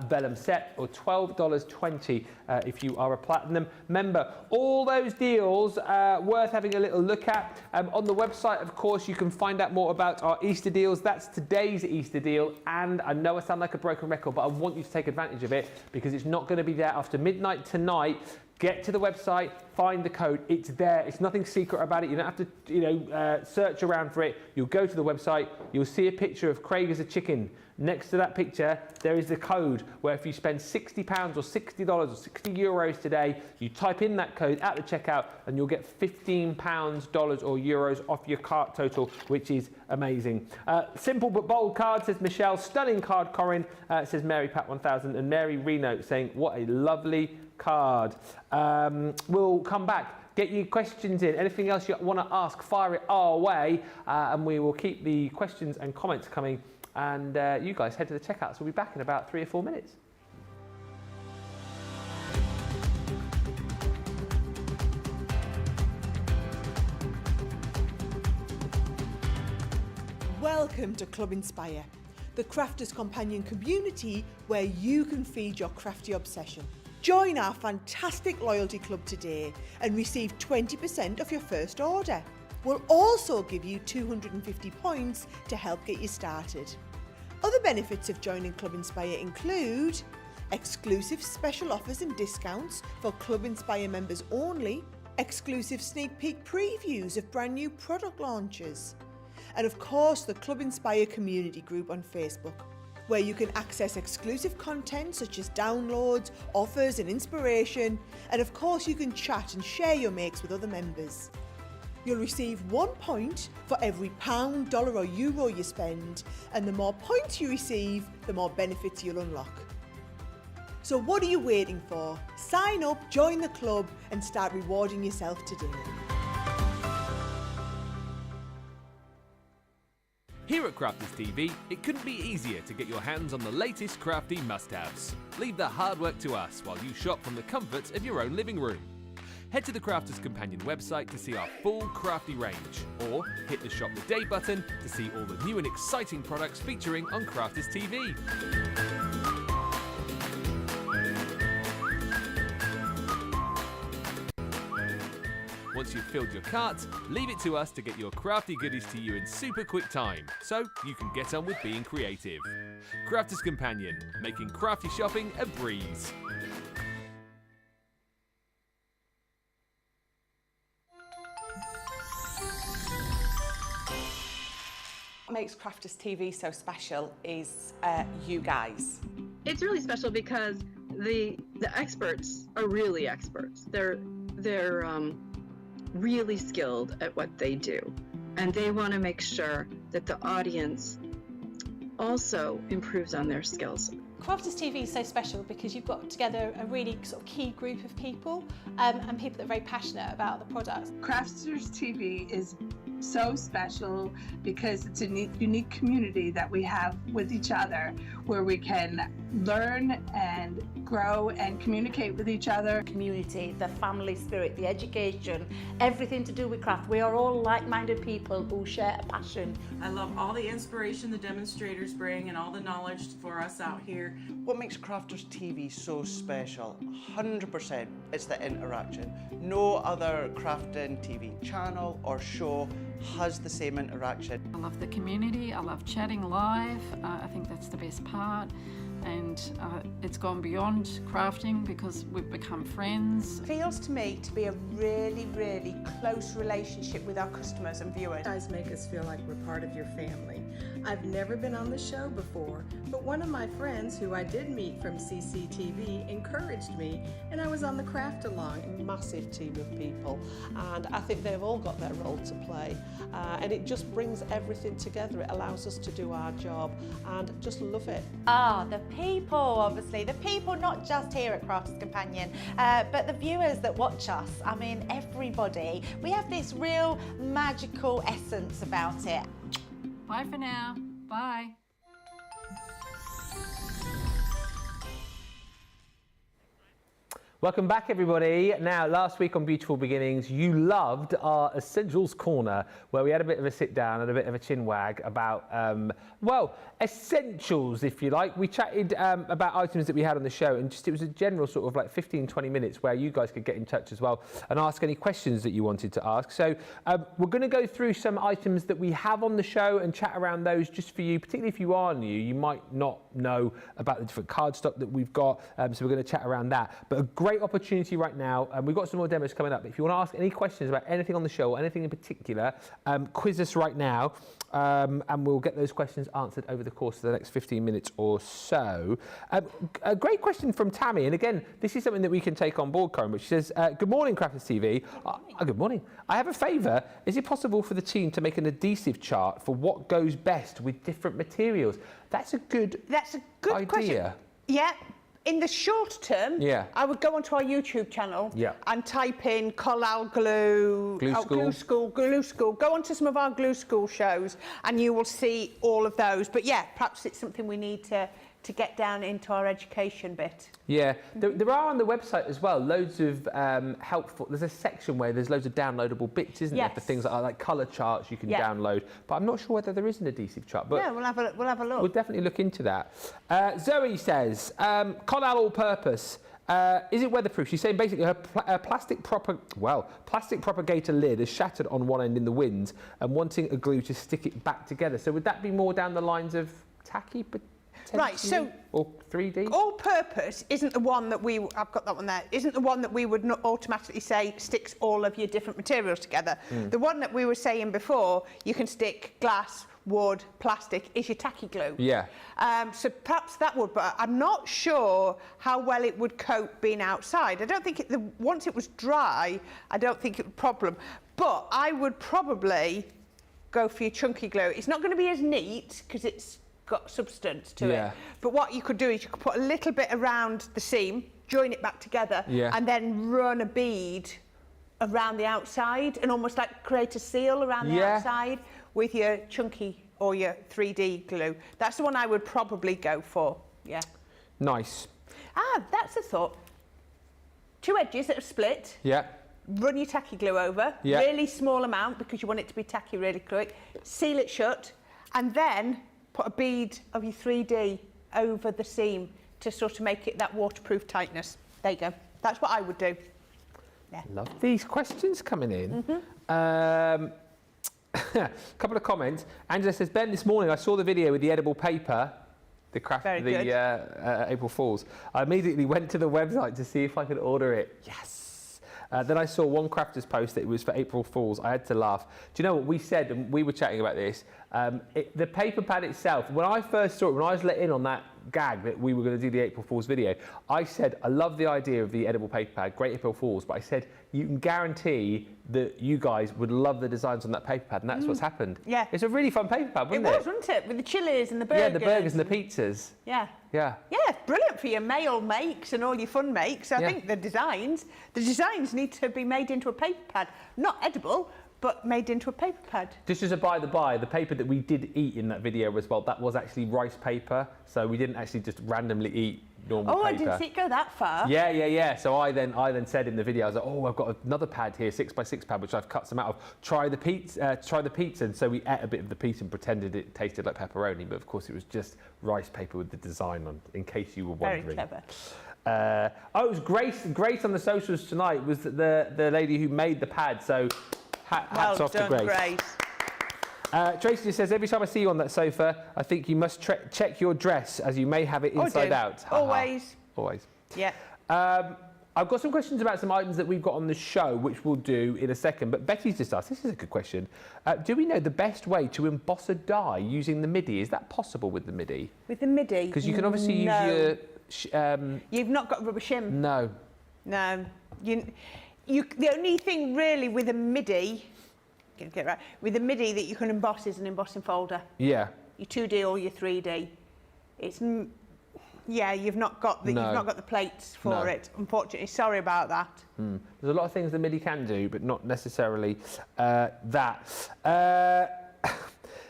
vellum set, or $12.20 if you are a platinum member. All those deals worth having a little look at. On the website, of course, you can find out more about our Easter deals. That's today's Easter deal, and I know I sound like a broken record, but I want you to take advantage of it because it's not going to be there after midnight tonight. Get to the website, find the code. It's there. It's nothing secret about it. You don't have to, search around for it. You'll go to the website. You'll see a picture of Craig as a chicken. Next to that picture, there is the code where if you spend £60 or $60 or €60 today, you type in that code at the checkout and you'll get £15 or euros off your cart total, which is amazing. Simple but bold card, says Michelle. Stunning card, Corrine, says Mary Pat 1000, and Mary Reno saying, what a lovely card. We'll come back, get your questions in. Anything else you want to ask, fire it our way, and we will keep the questions and comments coming. And you guys head to the checkout. So we'll be back in about 3 or 4 minutes. Welcome to Club Inspire, the crafters companion community where you can feed your crafty obsession. Join our fantastic loyalty club today and receive 20% of your first order. We'll also give you 250 points to help get you started. Other benefits of joining Club Inspire include exclusive special offers and discounts for Club Inspire members only, exclusive sneak peek previews of brand new product launches, and of course the Club Inspire community group on Facebook, where you can access exclusive content such as downloads, offers and inspiration, and of course you can chat and share your makes with other members. You'll receive 1 point for every £1, dollar or euro you spend, and the more points you receive, the more benefits you'll unlock. So what are you waiting for? Sign up, join the club and start rewarding yourself today. Here at Crafters TV, it couldn't be easier to get your hands on the latest crafty must-haves. Leave the hard work to us while you shop from the comforts of your own living room. Head to the Crafters Companion website to see our full crafty range, or hit the Shop the Day button to see all the new and exciting products featuring on Crafters TV. Once you've filled your cart, leave it to us to get your crafty goodies to you in super quick time, so you can get on with being creative. Crafters Companion, making crafty shopping a breeze. What makes Crafters TV so special is you guys. It's really special because the experts are really experts. They're really skilled at what they do, and they want to make sure that the audience also improves on their skills. Crafters TV is so special because you've got together a really sort of key group of people and people that are very passionate about the product. Crafters TV is so special because it's a unique community that we have with each other where we can learn and grow and communicate with each other. Community, the family spirit, the education, everything to do with craft. We are all like-minded people who share a passion. I love all the inspiration the demonstrators bring and all the knowledge for us out here. What makes Crafters TV so special? 100% it's the interaction. No other crafting TV channel or show has the same interaction. I love the community, I love chatting live, I think that's the best part. And it's gone beyond crafting because we've become friends. It feels to me to be a really, really close relationship with our customers and viewers. You guys make us feel like we're part of your family. I've never been on the show before, but one of my friends who I did meet from CCTV encouraged me, and I was on the craft along. A massive team of people, and I think they've all got their role to play, and it just brings everything together. It allows us to do our job and just love it. The people, obviously, the people not just here at Crafters Companion, but the viewers that watch us. I mean, everybody. We have this real magical essence about it. Bye for now. Bye. Welcome back, everybody. Now, last week on Beautiful Beginnings, you loved our Essentials Corner, where we had a bit of a sit down and a bit of a chin wag about, well, essentials, if you like. We chatted about items that we had on the show, and just it was a general sort of like 15-20 minutes where you guys could get in touch as well and ask any questions that you wanted to ask. So we're going to go through some items that we have on the show and chat around those just for you, particularly if you are new. You might not know about the different cardstock that we've got, so we're going to chat around that. But a great opportunity right now, and we've got some more demos coming up. But if you want to ask any questions about anything on the show or anything in particular, quiz us right now, and we'll get those questions answered over the course of the next 15 minutes or so. A great question from Tammy, and again, this is something that we can take on board, Corrine, but she says, good morning, Crafters TV. Good morning. I have a favour. Is it possible for the team to make an adhesive chart for what goes best with different materials? That's a good idea. Question. Yeah. In the short term, I would go onto our YouTube channel and type in Collal Glue, Glue School. Go onto some of our Glue School shows and you will see all of those. But yeah, perhaps it's something we need to get down into our education bit. Yeah, there are on the website as well loads of helpful. There's a section where there's loads of downloadable bits, isn't there, for things like colour charts you can download. But I'm not sure whether there is an adhesive chart. But yeah, we'll have a look. We'll definitely look into that. Zoe says, Collal all-purpose. Is it weatherproof? She's saying basically her plastic propagator lid is shattered on one end in the wind and wanting a glue to stick it back together. So would that be more down the lines of tacky? Right, so or 3D? All-purpose isn't the one that I've got that one there, isn't the one that we would not automatically say sticks all of your different materials together. The one that we were saying before, you can stick glass, wood, plastic, is your tacky glue. Yeah. So perhaps that would, but I'm not sure how well it would cope being outside. I don't think once it was dry, I don't think it would problem. But I would probably go for your chunky glue. It's not going to be as neat because it's got substance to it. But what you could do is you could put a little bit around the seam, join it back together, and then run a bead around the outside and almost like create a seal around the outside with your chunky or your 3D glue. That's the one I would probably go for. Yeah. Nice. That's a thought. 2 edges that are split. Yeah. Run your tacky glue over. Yeah. Really small amount because you want it to be tacky really quick. Seal it shut, and then put a bead of your 3D over the seam to sort of make it that waterproof tightness. There you go. That's what I would do. Yeah. Love these questions coming in. A couple of comments. Angela says, Ben, this morning I saw the video with the edible paper, April Fools. I immediately went to the website to see if I could order it. Yes. Then I saw one crafter's post that it was for April Fools. I had to laugh. Do you know what we said? And we were chatting about this. The paper pad itself, when I first saw it, when I was let in on that gag that we were going to do the April Fools video, I said, I love the idea of the edible paper pad, great April Fools, but I said, you can guarantee that you guys would love the designs on that paper pad, and that's what's happened. Yeah. It's a really fun paper pad, wasn't it? It was, wasn't it? With the chilies and the burgers. Yeah, the burgers and the pizzas. Yeah. Yeah. Yeah, brilliant for your mail makes and all your fun makes. I think the designs need to be made into a paper pad. Not edible, but made into a paper pad. Just as a by the by, the paper that we did eat in that video as well, that was actually rice paper. So we didn't actually just randomly eat normal paper. I didn't see it go that far. Yeah. So I then said in the video, I was like, oh, I've got another pad here, 6x6 pad, which I've cut some out of. Try the pizza. And so we ate a bit of the pizza and pretended it tasted like pepperoni, but of course it was just rice paper with the design on, in case you were wondering. Very clever. It was Grace on the socials tonight was the lady who made the pad. So hats off to Grace. Tracy just says, every time I see you on that sofa, I think you must check your dress as you may have it inside out. Always. Always. Yeah. I've got some questions about some items that we've got on the show, which we'll do in a second. But Betty's just asked, this is a good question. Do we know the best way to emboss a die using the MIDI? Is that possible with the MIDI? With the MIDI? Because you can obviously use your... You've not got rubber shim. No. No. The only thing really with a MIDI, get it right, with a MIDI that you can emboss is an embossing folder. Yeah. Your 2D or your 3D. It's you've not got the plates for it. Unfortunately, sorry about that. There's a lot of things the MIDI can do, but not necessarily that.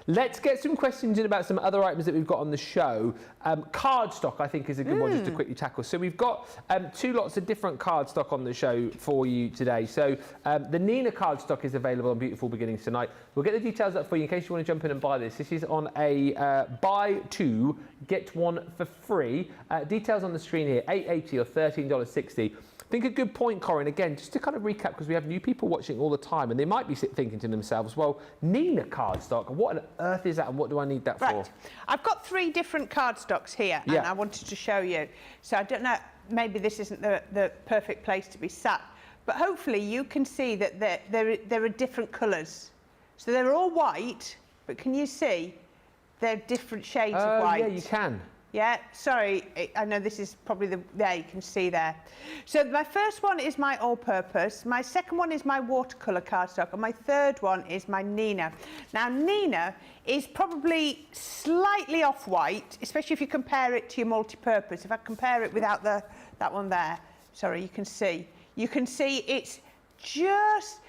Let's get some questions in about some other items that we've got on the show. Cardstock, I think, is a good one just to quickly tackle. So we've got 2 lots of different cardstock on the show for you today. So the Nina cardstock is available on Beautiful Beginnings tonight. We'll get the details up for you in case you want to jump in and buy this. This is on a buy 2, get 1 for free. Details on the screen here, $8.80 or $13.60. I think a good point, Corrine, again, just to kind of recap, because we have new people watching all the time, and they might be thinking to themselves, well, Nina cardstock, what on earth is that, and what do I need that for? I've got 3 different cardstocks here, and I wanted to show you. So I don't know, maybe this isn't the perfect place to be sat, but hopefully you can see that there are different colours. So they're all white, but can you see they're different shades of white? Yeah, you can. Yeah, sorry, I know this is probably there, you can see there. So my first one is my all-purpose, my second one is my watercolour cardstock, and my third one is my Nina. Now, Nina is probably slightly off-white, especially if you compare it to your multi-purpose. If I compare it without that one there, sorry, you can see it's just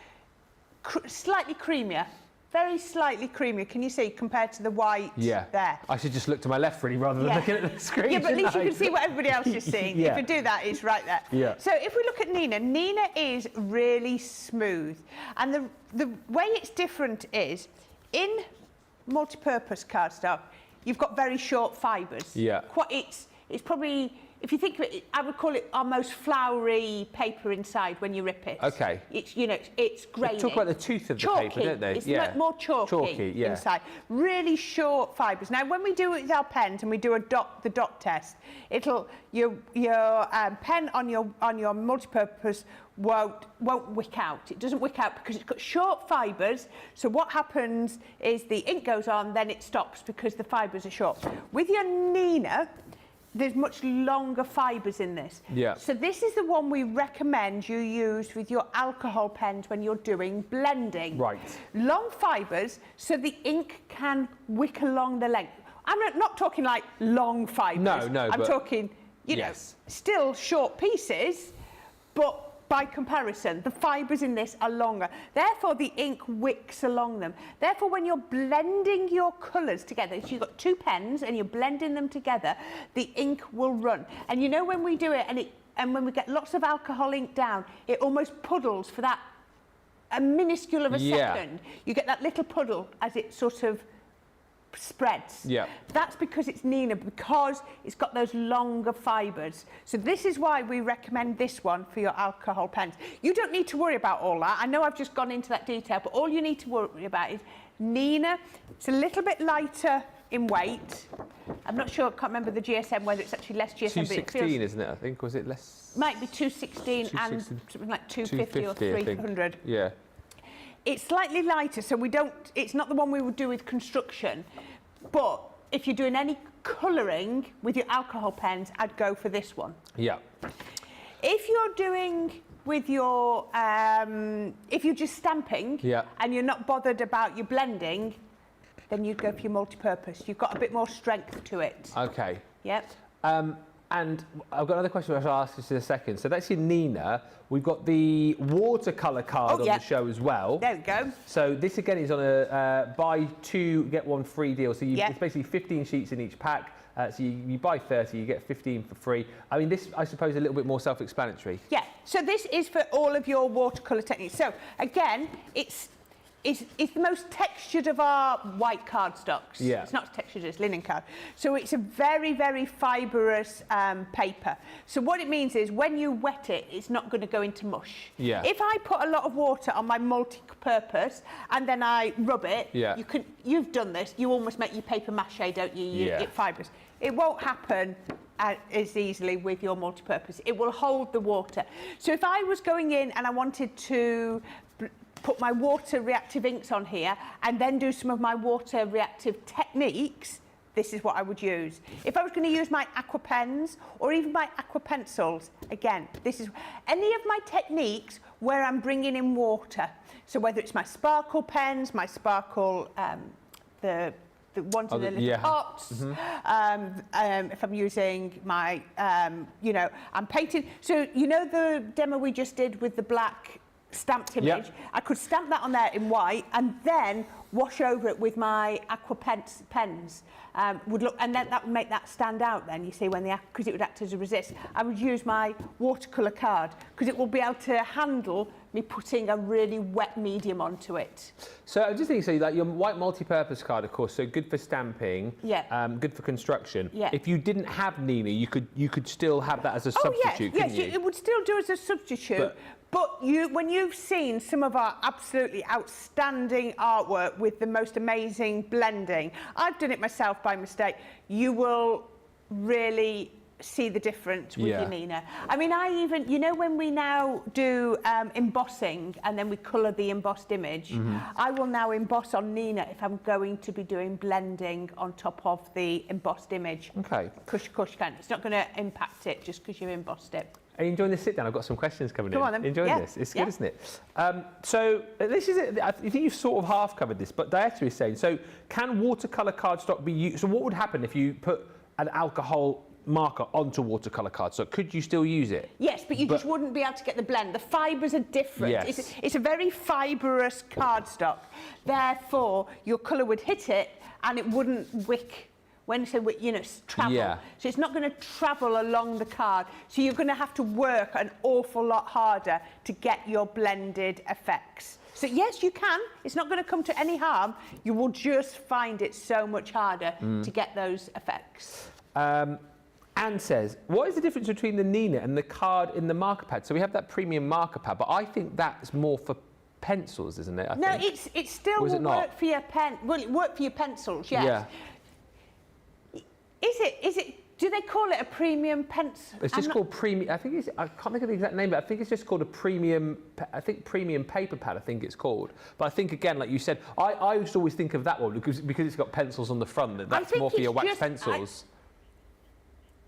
slightly creamier. Very slightly creamier. Can you see compared to the white there? I should just look to my left really rather than looking at the screen. Yeah, but at least you can see what everybody else is seeing. If you do that, it's right there. Yeah. So if we look at Nina, Nina is really smooth. And the way it's different is in multi-purpose cardstock, you've got very short fibres. Yeah. It's probably, if you think of it, I would call it almost floury paper inside when you rip it. Okay. It's, it's grainy. They talk about the tooth of the paper, don't they? It's more chalky inside. Really short fibres. Now, when we do it with our pens and we do the dot test, your pen on your multi-purpose won't wick out. It doesn't wick out because it's got short fibres. So what happens is the ink goes on, then it stops because the fibres are short. With your Nina, there's much longer fibres in this. Yeah. So this is the one we recommend you use with your alcohol pens when you're doing blending. Right. Long fibres so the ink can wick along the length. I'm not talking like long fibres. No, I'm talking, you know, still short pieces, but by comparison, the fibres in this are longer. Therefore, the ink wicks along them. Therefore, when you're blending your colours together, so you've got 2 pens and you're blending them together, the ink will run. And you know when we do it, and when we get lots of alcohol ink down, it almost puddles for that a minuscule of a second. You get that little puddle as it sort of spreads. Yeah. That's because it's Nina, because it's got those longer fibres. So this is why we recommend this one for your alcohol pens. You don't need to worry about all that. I know I've just gone into that detail, but all you need to worry about is Nina. It's a little bit lighter in weight. I'm not sure, I can't remember the GSM, whether it's actually less GSM, but it feels... 216, isn't it, I think? Was it less? Might be 216 and something like 250 or 300. Yeah. It's slightly lighter, so it's not the one we would do with construction, but if you're doing any colouring with your alcohol pens, I'd go for this one. Yeah. If you're doing with your, if you're just stamping and you're not bothered about your blending, then you'd go for your multi-purpose. You've got a bit more strength to it. Okay. Yep. And I've got another question which I'll ask you in a second. So that's in Nina. We've got the watercolour card on the show as well. There we go. So this again is on a buy 2, get 1 free deal. So it's basically 15 sheets in each pack. So you buy 30, you get 15 for free. I mean, this, I suppose, a little bit more self-explanatory. Yeah, so this is for all of your watercolour techniques. So, again, it's the most textured of our white cardstocks. Yeah. It's not as textured as linen card. So it's a very, very fibrous paper. So what it means is when you wet it, it's not going to go into mush. Yeah. If I put a lot of water on my multi-purpose and then I rub it, you've done this, you almost make your paper mache, don't you? It fibrous. It won't happen as easily with your multi-purpose. It will hold the water. So if I was going in and I wanted to put my water reactive inks on here and then do some of my water reactive techniques, this is what I would use. If I was going to use my aqua pens or even my aqua pencils, again, this is any of my techniques where I'm bringing in water. So whether it's my sparkle pens, my sparkle, the ones in the little pots, if I'm using my, you know, I'm painting. So you know the demo we just did with the black stamped image, I could stamp that on there in white and then wash over it with my aqua pens. Would look, and then that would make that stand out then, you see, when because it would act as a resist. I would use my watercolour card because it will be able to handle me putting a really wet medium onto it. So I just think, so like your white multi-purpose card, of course, so good for stamping, good for construction. If you didn't have Nina, you could still have that as a substitute, couldn't you? It would still do as a substitute. But when you've seen some of our absolutely outstanding artwork with the most amazing blending, I've done it myself by mistake, you will really see the difference with your Nina. I mean, I even, you know, when we now do embossing and then we colour the embossed image, I will now emboss on Nina if I'm going to be doing blending on top of the embossed image. Okay. Cush kind. It's not going to impact it just because you've embossed it. Are you enjoying this sit down? I've got some questions coming in. Come on then. Enjoying this? It's good, isn't it? So this is it. I think you've sort of half covered this, but Dieta is saying, so can watercolour cardstock be used? So what would happen if you put an alcohol marker onto watercolour cardstock? Could you still use it? Yes, but you just wouldn't be able to get the blend. The fibres are different. Yes. It's a very fibrous cardstock. Therefore, your colour would hit it and it wouldn't wick. When you know, travel. So it's not going to travel along the card. So you're going to have to work an awful lot harder to get your blended effects. So yes, you can. It's not going to come to any harm. You will just find it so much harder to get those effects. Anne says, what is the difference between the Nina and the card in the marker pad? So we have that premium marker pad, but I think that's more for pencils, isn't it? No, it still will work for your pen. Well, it work for your pencils, yes. Yeah. Is it? Do they call it a premium pencil? It's just called premium. I think it's. I can't think of the exact name, but I think it's just called a premium. I think premium paper pad. I think it's called. But I think again, like you said, I used to always think of that one because it's got pencils on the front. That's more for your wax pencils.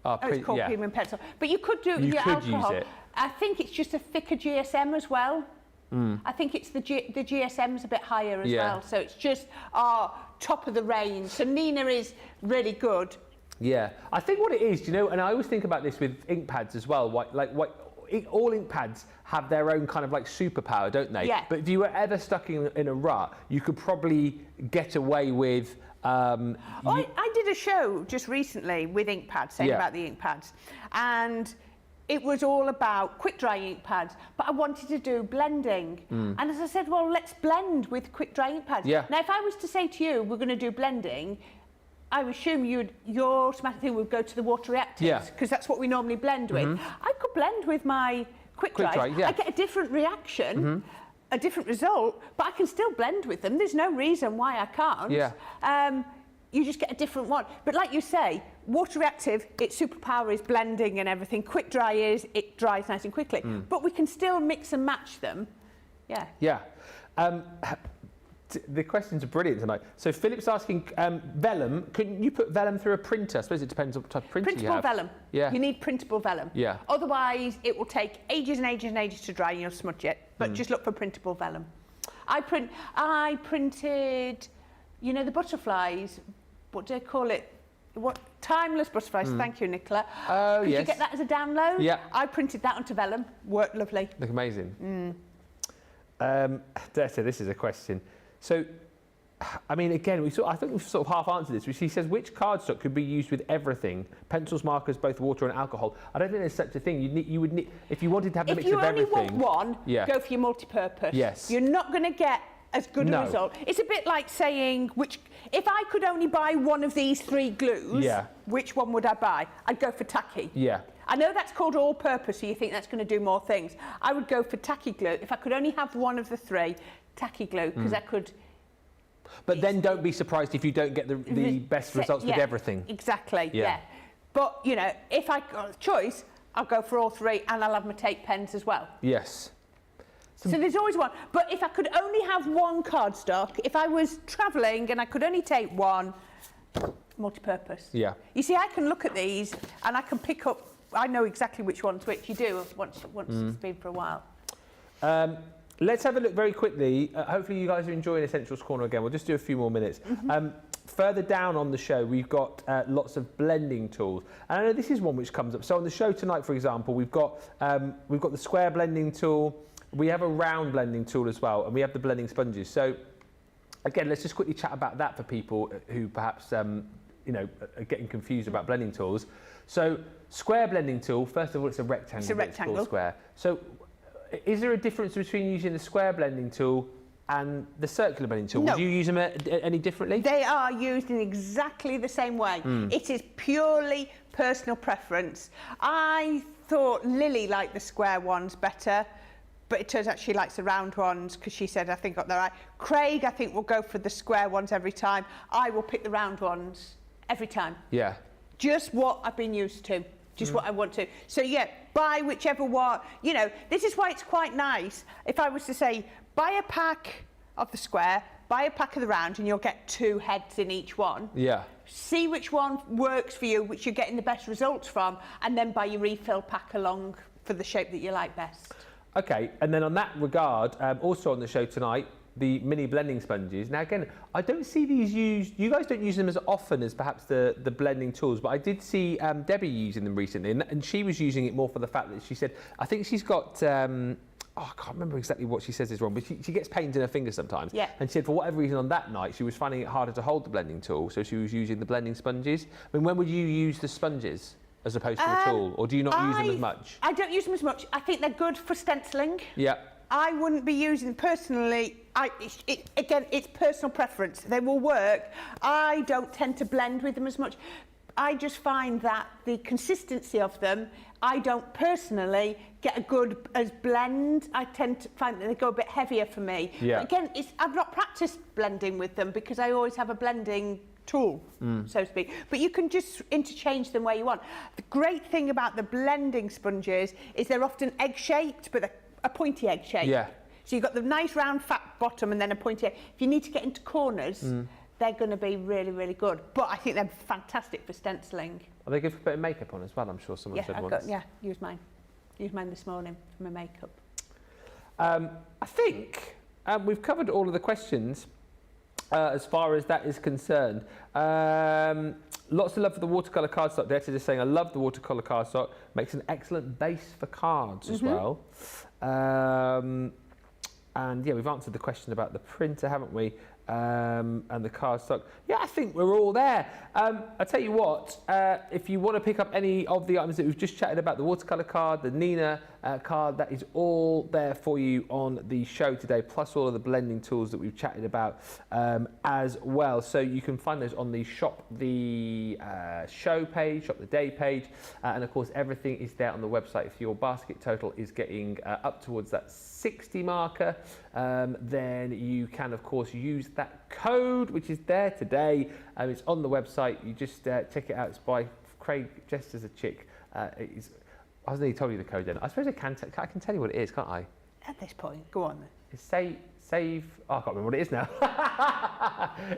It's called premium pencil. But you could do it with your alcohol. Use it. I think it's just a thicker GSM as well. I think it's the GSM's a bit higher as well. So it's just top of the range. So Nina is really good. Yeah, I think what it is, you know, and I always think about this with ink pads as well. All ink pads have their own kind of like superpower, don't they? Yeah. But if you were ever stuck in a rut, you could probably get away with. I did a show just recently with ink pads, saying about the ink pads, and it was all about quick dry ink pads, but I wanted to do blending. And as I said, well, let's blend with quick dry ink pads. Yeah. Now, if I was to say to you, we're going to do blending, I would assume your smart thing would go to the water reactives, because that's what we normally blend with. I could blend with my quick dry. I get a different reaction, a different result, but I can still blend with them. There's no reason why I can't. Yeah. You just get a different one. But like you say, water reactive, its superpower is blending and everything. Quick dry is, it dries nice and quickly. But we can still mix and match them. Yeah. Yeah. The questions are brilliant tonight. So Philip's asking, vellum, can you put vellum through a printer? I suppose it depends on what type of printer you have. Printable vellum. Yeah. You need printable vellum. Yeah. Otherwise, it will take ages and ages and ages to dry and you'll smudge it. But just look for printable vellum. I printed, you know, the butterflies. What do they call it? What Timeless butterflies. Thank you, Nicola. Oh, Could yes. you get that as a download? Yeah. I printed that onto vellum. Worked lovely. Look amazing. This is a question. So, I mean, again, I think we've sort of half answered this. She says, which cardstock could be used with everything? Pencils, markers, both water and alcohol. I don't think there's such a thing. You would need, if you wanted to have a mix of everything. If you only want one, go for your multi-purpose. Yes. You're not going to get as good a result. It's a bit like saying, if I could only buy one of these 3 glues, which one would I buy? I'd go for tacky. Yeah. I know that's called all-purpose, so you think that's going to do more things. I would go for tacky glue. If I could only have one of the 3, tacky glue, because I could... But then don't be surprised if you don't get the best results with everything. Exactly, yeah. But, you know, if I got a choice, I'll go for all 3 and I'll have my tape pens as well. Yes. So there's always one. But if I could only have one cardstock, if I was travelling and I could only take one, multi-purpose. Yeah. You see, I can look at these and I can pick up, I know exactly which one's which. You do once it's been for a while. Let's have a look very quickly. Hopefully you guys are enjoying Essentials Corner again. We'll just do a few more minutes. Further down on the show, we've got lots of blending tools. And I know this is one which comes up. So on the show tonight, for example, we've got the square blending tool. We have a round blending tool as well, and we have the blending sponges. So again, let's just quickly chat about that for people who perhaps are getting confused about blending tools. So square blending tool, first of all, it's a rectangle. It's a rectangle. It's called square. So is there a difference between using the square blending tool and the circular blending tool? No. Would you use them any differently? They are used in exactly the same way. It is purely personal preference. I thought Lily liked the square ones better, but it turns out she likes the round ones because she said, I think got that right. Craig, I think, will go for the square ones every time. I will pick the round ones every time. Yeah. Just what I've been used to. Just what I want to. So yeah, buy whichever one. You know, this is why it's quite nice. If I was to say, buy a pack of the square, buy a pack of the round, and you'll get 2 heads in each one. Yeah. See which one works for you, which you're getting the best results from, and then buy your refill pack along for the shape that you like best. Okay, and then on that regard, also on the show tonight, the mini blending sponges. Now again, I don't see these used, you guys don't use them as often as perhaps the blending tools, but I did see Debbie using them recently, and she was using it more for the fact that she said, I think she's got, I can't remember exactly what she says is wrong, but she gets pains in her fingers sometimes. Yeah. And she said for whatever reason on that night, she was finding it harder to hold the blending tool, so she was using the blending sponges. I mean, when would you use the sponges as opposed to the tool, or do you not use them as much? I don't use them as much. I think they're good for stenciling. Yeah. I wouldn't be using them personally. Again, it's personal preference. They will work. I don't tend to blend with them as much. I just find that the consistency of them, I don't personally get a good as blend. I tend to find that they go a bit heavier for me. Yeah. But again, I've not practiced blending with them because I always have a blending tool, so to speak. But you can just interchange them where you want. The great thing about the blending sponges is they're often egg-shaped, but a pointy egg shape. Yeah. So you've got the nice round fat bottom and then a pointy egg. If you need to get into corners, they're going to be really, really good. But I think they're fantastic for stenciling. Are they good for putting makeup on as well? I'm sure someone said once. Use mine. Used mine this morning for my makeup. I think we've covered all of the questions as far as that is concerned. Lots of love for the watercolour cardstock. They're just saying, I love the watercolour cardstock. Makes an excellent base for cards as well. And yeah, we've answered the question about the printer, haven't we? And the cardstock. Yeah, I think we're all there. I'll tell you what, if you want to pick up any of the items that we've just chatted about, the watercolour card, the Nina card, that is all there for you on the show today, plus all of the blending tools that we've chatted about as well. So you can find those on the shop the show page, shop the day page, and of course everything is there on the website. If your basket total is getting up towards that 60 marker, then you can of course use that code which is there today. It's on the website. You just check it out. It's by Craig, just as a chick. I was nearly told you the code then. I suppose I can tell you what it is, can't I? At this point, go on then. It's save. Oh, I can't remember what it is now.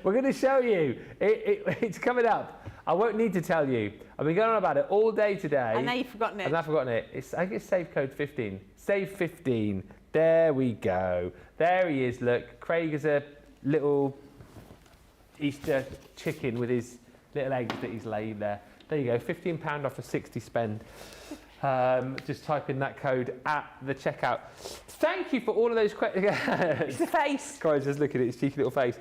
We're going to show you. It's coming up. I won't need to tell you. I've been going on about it all day today. And now you've forgotten it. And I've forgotten it. I think it's save code 15. Save 15. There we go. There he is. Look, Craig is a little Easter chicken with his little eggs that he's laid there. There you go, £15 off a 60 spend. Just type in that code at the checkout. Thank you for all of those questions. It's the face. Guys, just look at its cheeky little face.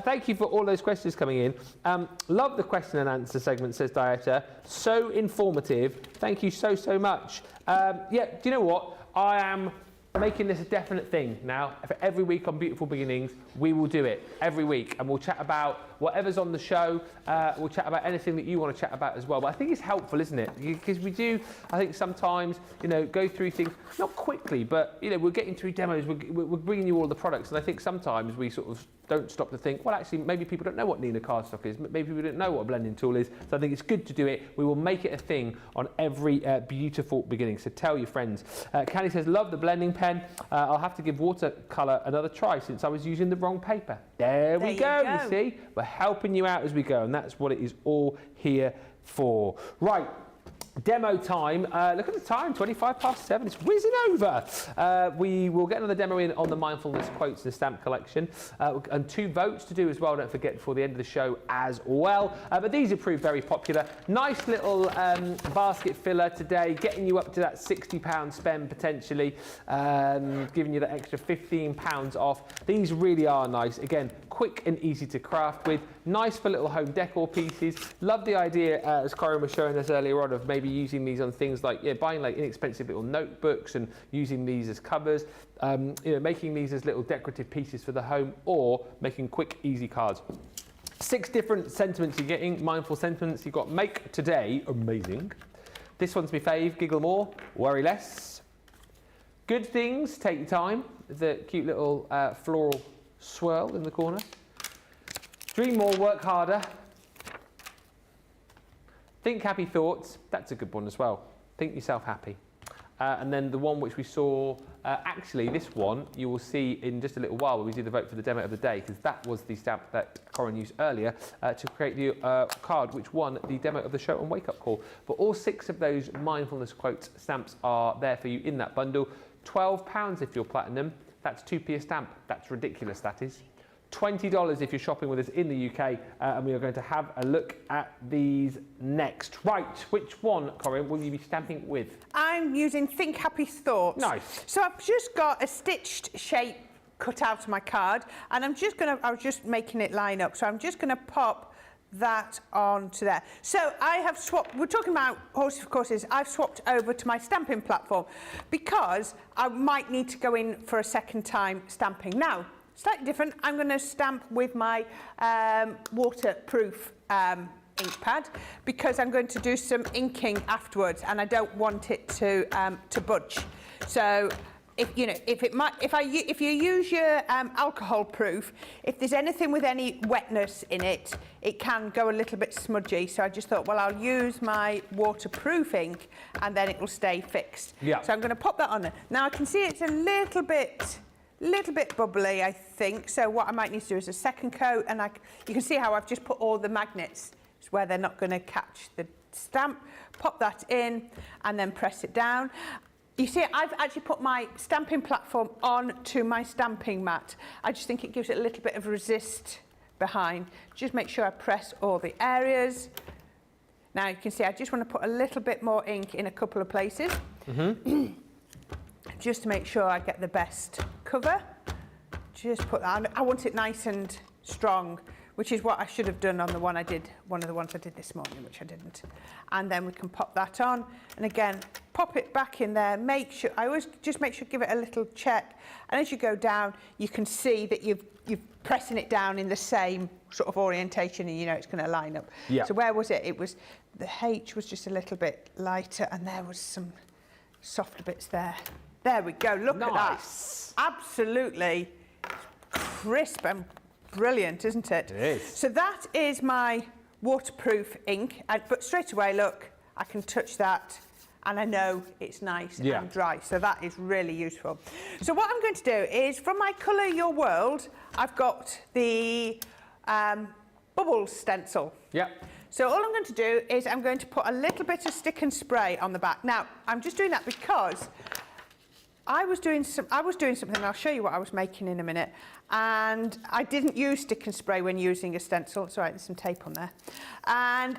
Thank you for all those questions coming in. Love the question and answer segment, says Dieta. So informative. Thank you so, so much. Yeah, do you know what? I am making this a definite thing now. For every week on Beautiful Beginnings, we will do it every week, and we'll chat about whatever's on the show. We'll chat about anything that you want to chat about as well. But I think it's helpful, isn't it? Because we do, I think sometimes, you know, go through things, not quickly, but, you know, we're getting through demos, we're bringing you all the products, and I think sometimes we sort of don't stop to think, well, actually, maybe people don't know what Nina cardstock is, maybe people don't know what a blending tool is, so I think it's good to do it. We will make it a thing on every Beautiful Beginning, so tell your friends. Callie says, love the blending pen. I'll have to give watercolour another try since I was using the wrong paper. There we go, you see? We're helping you out as we go, and that's what it is all here for. Right. Demo time. Look at the time, 7:25. It's whizzing over. We will get another demo in on the mindfulness quotes and stamp collection, and 2 votes to do as well, don't forget, before the end of the show as well. But these have proved very popular. Nice little basket filler today, getting you up to that £60 spend potentially, giving you that extra £15 off. These really are nice. Again, quick and easy to craft with. Nice for little home decor pieces. Love the idea, as Corrine was showing us earlier on, of maybe using these on things like, yeah, buying like inexpensive little notebooks and using these as covers, you know, making these as little decorative pieces for the home, or making quick, easy cards. 6 different sentiments you're getting, mindful sentiments. You've got make today, amazing. This one's my fave, giggle more, worry less. Good things, take your time. The cute little floral swirl in the corner. Dream more, work harder. Think happy thoughts, that's a good one as well. Think yourself happy. And then the one which we saw, actually this one you will see in just a little while when we do the vote for the demo of the day, because that was the stamp that Corrine used earlier to create the card which won the demo of the show on Wake Up Call. But all 6 of those mindfulness quotes stamps are there for you in that bundle. £12 if you're platinum, that's 2p a stamp. That's ridiculous, that is. $20 if you're shopping with us in the UK, and we are going to have a look at these next. Right, which one, Corrine, will you be stamping with? I'm using Think Happy Thoughts. Nice. So I've just got a stitched shape cut out of my card, and I was just making it line up, so I'm just gonna pop that onto there. So I have swapped, we're talking about horses for courses, I've swapped over to my stamping platform because I might need to go in for a second time stamping. Now, slightly different, I'm going to stamp with my waterproof ink pad because I'm going to do some inking afterwards, and I don't want it to budge. So if you use your alcohol proof, if there's anything with any wetness in it, it can go a little bit smudgy. So I just thought, well, I'll use my waterproof ink and then it will stay fixed. Yeah. So I'm going to pop that on there. Now I can see it's a little bit bubbly, I think. So what I might need to do is a second coat, and you can see how I've just put all the magnets where they're not going to catch the stamp. Pop that in and then press it down. You see, I've actually put my stamping platform onto my stamping mat. I just think it gives it a little bit of resist behind. Just make sure I press all the areas. Now you can see I just want to put a little bit more ink in a couple of places. Just to make sure I get the best cover. Just put that on. I want it nice and strong, which is what I should have done on one of the ones I did this morning, which I didn't. And then we can pop that on, and again, pop it back in there. I always just make sure, give it a little check, and as you go down, you can see that you're pressing it down in the same sort of orientation, and you know it's going to line up. Yeah. So where was it? It was, the H was just a little bit lighter, and there was some softer bits there. There we go, look at that. Absolutely crisp and brilliant, isn't it? It is. So that is my waterproof ink, but straight away, look, I can touch that and I know it's nice and dry, so that is really useful. So what I'm going to do is, from my Colour Your World, I've got the bubbles stencil. Yeah. So all I'm going to do is I'm going to put a little bit of stick and spray on the back. Now, I'm just doing that because I was doing something, and I'll show you what I was making in a minute, and I didn't use stick and spray when using a stencil. It's all right, there's some tape on there. And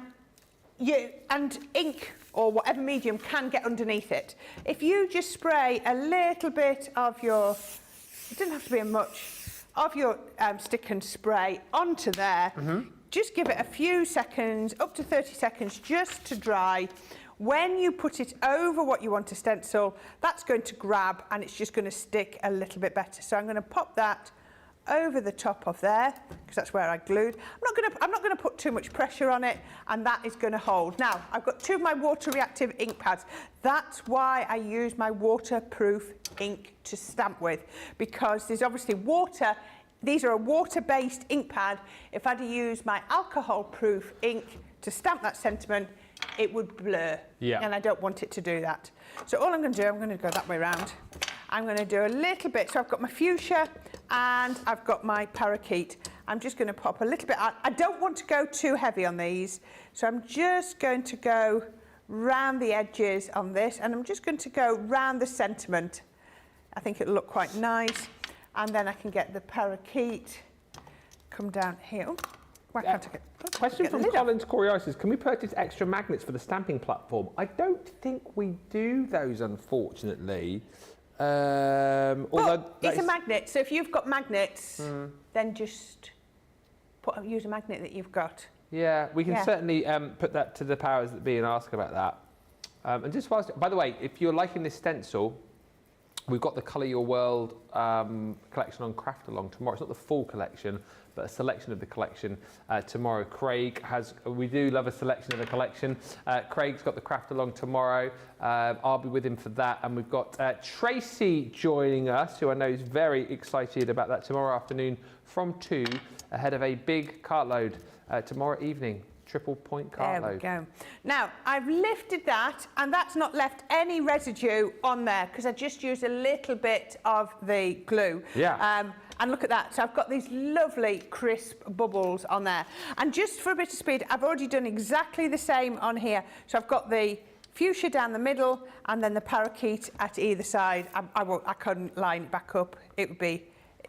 and ink or whatever medium can get underneath it. If you just spray a little bit of your, it doesn't have to be much, of your stick and spray onto there, just give it a few seconds, up to 30 seconds, just to dry. When you put it over what you want to stencil, that's going to grab and it's just going to stick a little bit better. So I'm going to pop that over the top of there, because that's where I glued. I'm not going to put too much pressure on it, and that is going to hold. Now, I've got 2 of my Water Reactive ink pads. That's why I use my waterproof ink to stamp with, because there's obviously water. These are a water-based ink pad. If I'd used my alcohol-proof ink to stamp that sentiment, it would blur, and I don't want it to do that. So all I'm going to do, I'm going to go that way around. I'm going to do a little bit. So I've got my fuchsia and I've got my parakeet. I'm just going to pop a little bit out. I don't want to go too heavy on these, so I'm just going to go round the edges on this, and I'm just going to go round the sentiment. I think it'll look quite nice. And then I can get the parakeet, come down here. Oh, why can't I get... Question from Colin's Corrine: can we purchase extra magnets for the stamping platform? I don't think we do those, unfortunately. Well, it's a magnet, so if you've got magnets, then just use a magnet that you've got. Yeah, we can certainly put that to the powers that be and ask about that. And just whilst, by the way, if you're liking this stencil, we've got the Colour Your World collection on Craft Along tomorrow. It's not the full collection, but a selection of the collection tomorrow. We do love a selection of the collection. Craig's got the Craft Along tomorrow. I'll be with him for that. And we've got Tracy joining us, who I know is very excited about that tomorrow afternoon from 2, ahead of a big cartload tomorrow evening. Triple point cartload. There we go. Now, I've lifted that, and that's not left any residue on there, because I just used a little bit of the glue. Yeah. And look at that. So I've got these lovely crisp bubbles on there. And just for a bit of speed, I've already done exactly the same on here. So I've got the fuchsia down the middle and then the parakeet at either side. I couldn't line it back up. It would be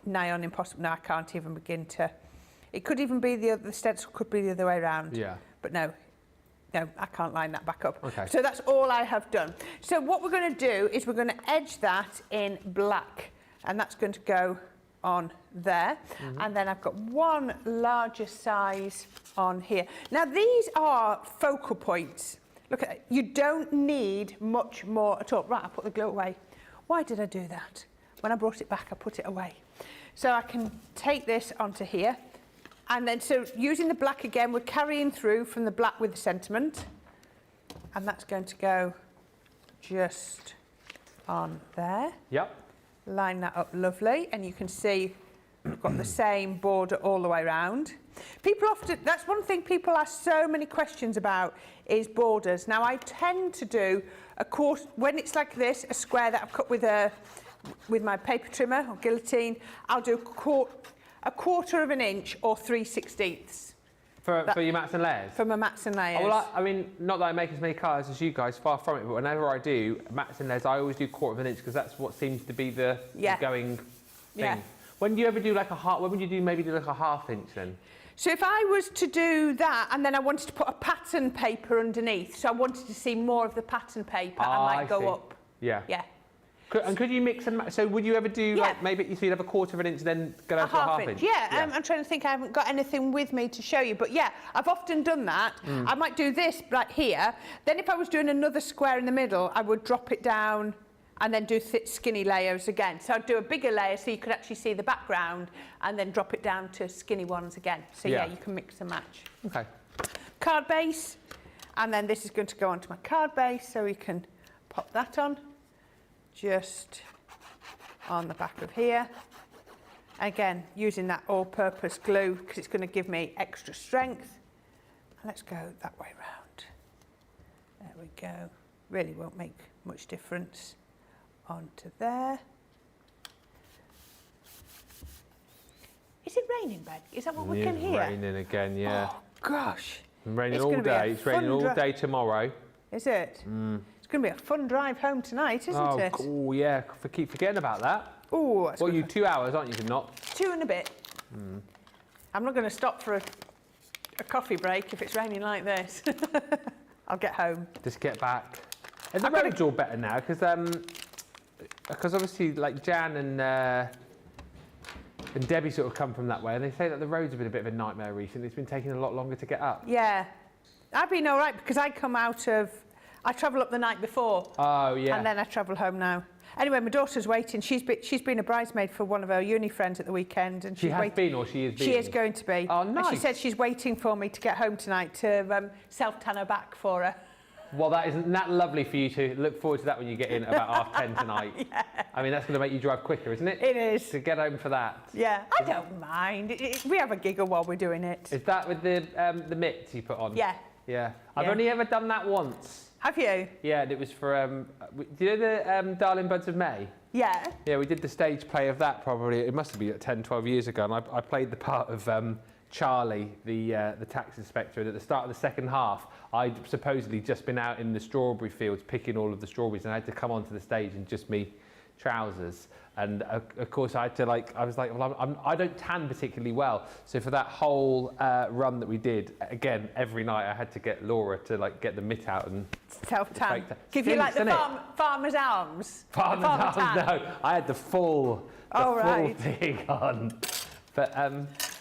nigh on impossible. No, I can't even begin to. It could even be the stencil could be the other way around. Yeah. But no, I can't line that back up. Okay. So that's all I have done. So what we're going to do is we're going to edge that in black, and that's going to go on there. And then I've got one larger size on here. Now these are focal points. Look at it. You don't need much more at all. Right, I put the glue away. Why did I do that? When I brought it back, I put it away. So I can take this onto here. And then, so using the black again, we're carrying through from the black with the sentiment. And that's going to go just on there. Yep. Line that up lovely. And you can see we've got the same border all the way around. People often, that's one thing people ask so many questions about, is borders. Now, I tend to do a quarter, when it's like this, a square that I've cut with my paper trimmer or guillotine, I'll do a quarter of an inch or 3/16. For your mats and layers? For my mats and layers. Oh, well, I mean, not that I make as many colours as you guys, far from it, but whenever I do mats and layers, I always do quarter of an inch, because that's what seems to be the going thing. Yeah. When do you ever do like a half, when would you maybe do like a ½ inch then? So if I was to do that, and then I wanted to put a pattern paper underneath, so I wanted to see more of the pattern paper, I might go up. Yeah. Yeah. And could you mix and match? So would you ever do like maybe you'd have a quarter of an inch, then go down to a ½ inch? Yeah, I'm trying to think. I haven't got anything with me to show you, but yeah, I've often done that. I might do this right here. Then if I was doing another square in the middle, I would drop it down and then do thick, skinny layers again. So I'd do a bigger layer so you could actually see the background, and then drop it down to skinny ones again. So yeah, you can mix and match. Okay. Card base, and then this is going to go onto my card base, so we can pop that on. Just on the back of here. Again, using that all-purpose glue, because it's going to give me extra strength. And let's go that way round. There we go. Really won't make much difference. Onto there. Is it raining, Ben? Is that what we can hear? It's raining again, yeah. Oh, gosh. It's raining all day. It's raining all day tomorrow. Is it? It's going to be a fun drive home tonight, isn't it? Oh, yeah. Keep forgetting about that. Oh, well, you 2 hours, aren't you, to not? 2 and a bit. I'm not going to stop for a coffee break if it's raining like this. I'll get home. Just get back. And the road's all better now because obviously like Jan and Debbie sort of come from that way, and they say that the roads have been a bit of a nightmare recently. It's been taking a lot longer to get up. Yeah. I've been all right because I travel up the night before. Oh, yeah. And then I travel home now. Anyway, my daughter's waiting. She's been a bridesmaid for one of her uni friends at the weekend. And she has been, or she is being? She is going to be. Oh, nice. And she said she's waiting for me to get home tonight to self-tan her back for her. Well, isn't that lovely for you to look forward to that when you get in about 10:30 tonight? Yeah. I mean, that's going to make you drive quicker, isn't it? It is. To get home for that. Yeah, I don't mind. We have a giggle while we're doing it. Is that with the mitts you put on? Yeah. Yeah. I've only ever done that once. Have you? Yeah, and it was for, do you know the Darling Buds of May? Yeah. Yeah, we did the stage play of that probably, it must have been 10, 12 years ago, and I played the part of Charlie, the tax inspector, and at the start of the second half, I'd supposedly just been out in the strawberry fields picking all of the strawberries, and I had to come onto the stage in just me trousers. And of course, I had to I was like, well, I don't tan particularly well. So for that whole run that we did, again, every night I had to get Laura to get the mitt out and self-tan. Give you like the farmer's arms? Farmer's arms, no. I had the full thing on. But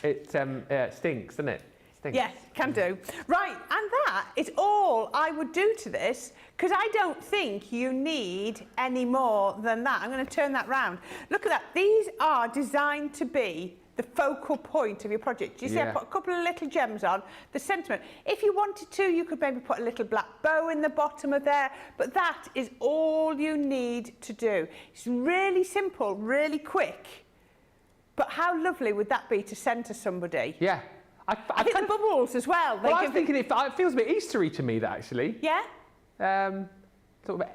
it stinks, doesn't it? Stinks. Yes, can do. Right, and that is all I would do to this, because I don't think you need any more than that. I'm going to turn that round. Look at that. These are designed to be the focal point of your project. Do you see I put a couple of little gems on? The sentiment. If you wanted to, you could maybe put a little black bow in the bottom of there, but that is all you need to do. It's really simple, really quick. But how lovely would that be to send to somebody? Yeah. I think the bubbles as well. Well, I was thinking it feels a bit Eastery to me, that actually. Yeah? Sort of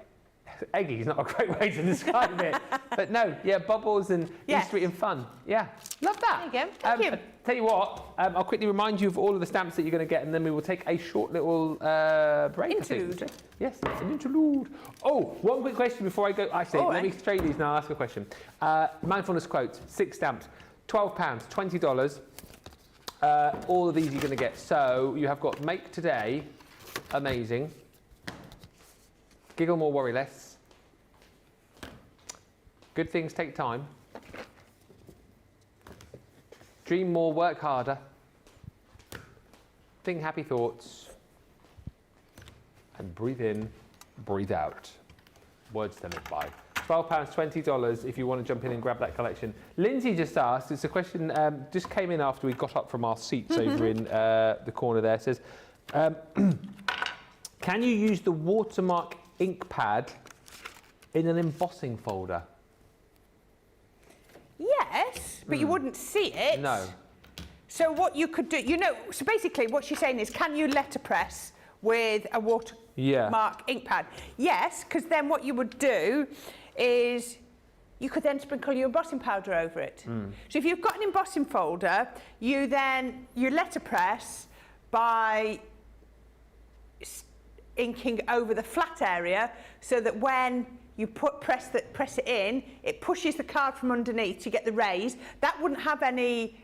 eggy is not a great way to describe it. But no, yeah, bubbles and Eastery and fun. Yeah, love that. There you go. Thank you. Tell you what, I'll quickly remind you of all of the stamps that you're going to get, and then we will take a short little break. Interlude. Yes, an interlude. Oh, one quick question before I go. Actually, let me trade these now. I'll ask a question. Mindfulness quotes, 6 stamps, £12, $20. All of these you're going to get. So you have got Make Today, amazing. Giggle More, Worry Less. Good Things Take Time. Dream More, Work Harder. Think Happy Thoughts. And Breathe In, Breathe Out. Words to live by. £12, $20 if you want to jump in and grab that collection. Lindsay just asked, it's a question, just came in after we got up from our seats over in the corner there. It says, can you use the watermark ink pad in an embossing folder? Yes, but you wouldn't see it. No. So what you could do, so basically what she's saying is, can you letterpress with a watermark ink pad? Yes, because then what you would do is you could then sprinkle your embossing powder over it. So if you've got an embossing folder, you letterpress by inking over the flat area, so that when you press it in, it pushes the card from underneath to get the raise. That wouldn't have any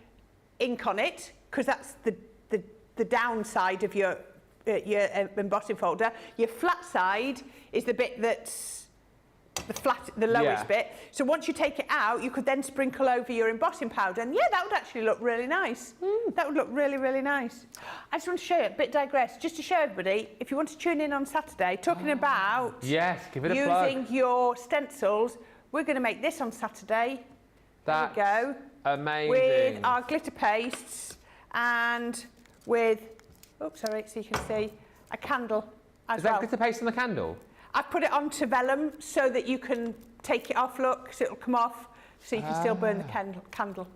ink on it, because that's the downside of your embossing folder. Your flat side is the bit that's the lowest bit. So once you take it out, you could then sprinkle over your embossing powder, and that would actually look really nice. That would look really, really nice. I just want to show you, a bit digress, just to show everybody, if you want to tune in on Saturday, talking about give it a plug. Using your stencils, we're going to make this on Saturday. There we go. Amazing. With our glitter pastes and with, so you can see, a candle as Is that glitter paste on the candle? I've put it onto vellum so that you can take it off, look, so it'll come off, so you can still burn the candle.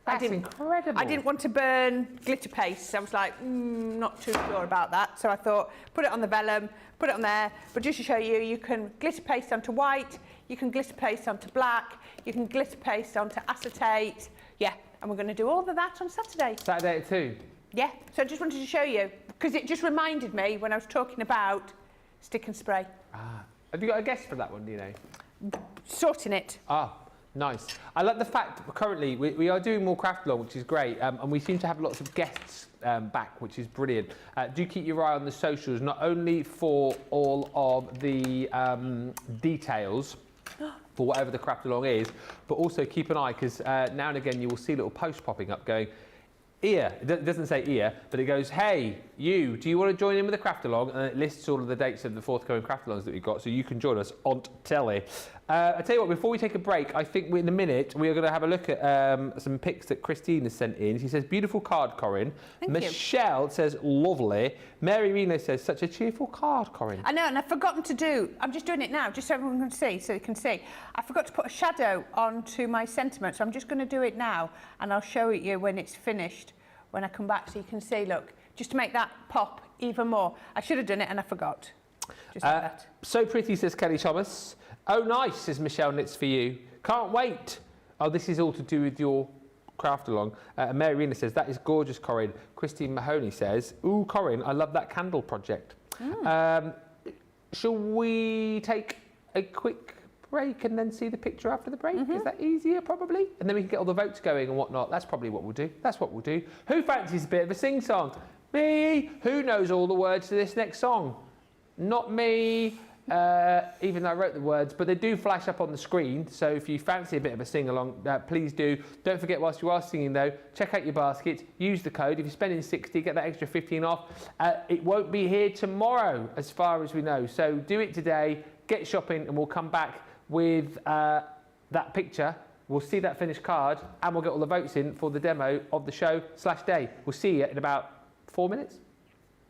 That's incredible. I didn't want to burn glitter paste, so I was like, not too sure about that. So I thought, put it on the vellum, put it on there. But just to show you, you can glitter paste onto white, you can glitter paste onto black, you can glitter paste onto acetate. Yeah, and we're going to do all of that on Saturday. Saturday at 2? Yeah, so I just wanted to show you, because it just reminded me when I was talking about stick and spray. Have you got a guess for that one, do you know? Sorting it. Nice. I like the fact currently we are doing more craft along, which is great, and we seem to have lots of guests back, which is brilliant. Do keep your eye on the socials, not only for all of the details for whatever the craft along is, but also keep an eye, because now and again you will see little posts popping up going, Ear, it doesn't say ear, but it goes, hey, you, do you want to join in with the craft along? And it lists all of the dates of the forthcoming craft alongs that we've got, so you can join us on telly. I tell you what, before we take a break, I think in a minute we are going to have a look at some pics that Christine has sent in. She says, beautiful card, Corrine. Thank Michelle you. says, lovely. Mary Reno says, such a cheerful card, Corrine. I know, and I've forgotten to do, I'm just doing it now, just so everyone can see, so you can see. I forgot to put a shadow onto my sentiment, so I'm just going to do it now, and I'll show it you when it's finished, when I come back, so you can see, look, just to make that pop even more. I should have done it, and I forgot. Just like that. So pretty, says Kelly Thomas. Oh, nice, says Michelle Knits for you. Can't wait. Oh, this is all to do with your craft along. Mary Rena says, that is gorgeous, Corrine. Christine Mahoney says, ooh, Corrine, I love that candle project. Shall we take a quick break and then see the picture after the break? Is that easier, probably? And then we can get all the votes going and whatnot. That's probably what we'll do. That's what we'll do. Who fancies a bit of a sing-song? Me. Who knows all the words to this next song? Not me. Even though I wrote the words, but they do flash up on the screen, so if you fancy a bit of a sing-along, please do. Don't forget, whilst you are singing though, check out your basket, use the code. If you're spending 60, get that extra 15 off. It won't be here tomorrow, as far as we know, so do it today, get shopping, and we'll come back with that picture. We'll see that finished card, and we'll get all the votes in for the demo of the show/day. We'll see you in about 4 minutes.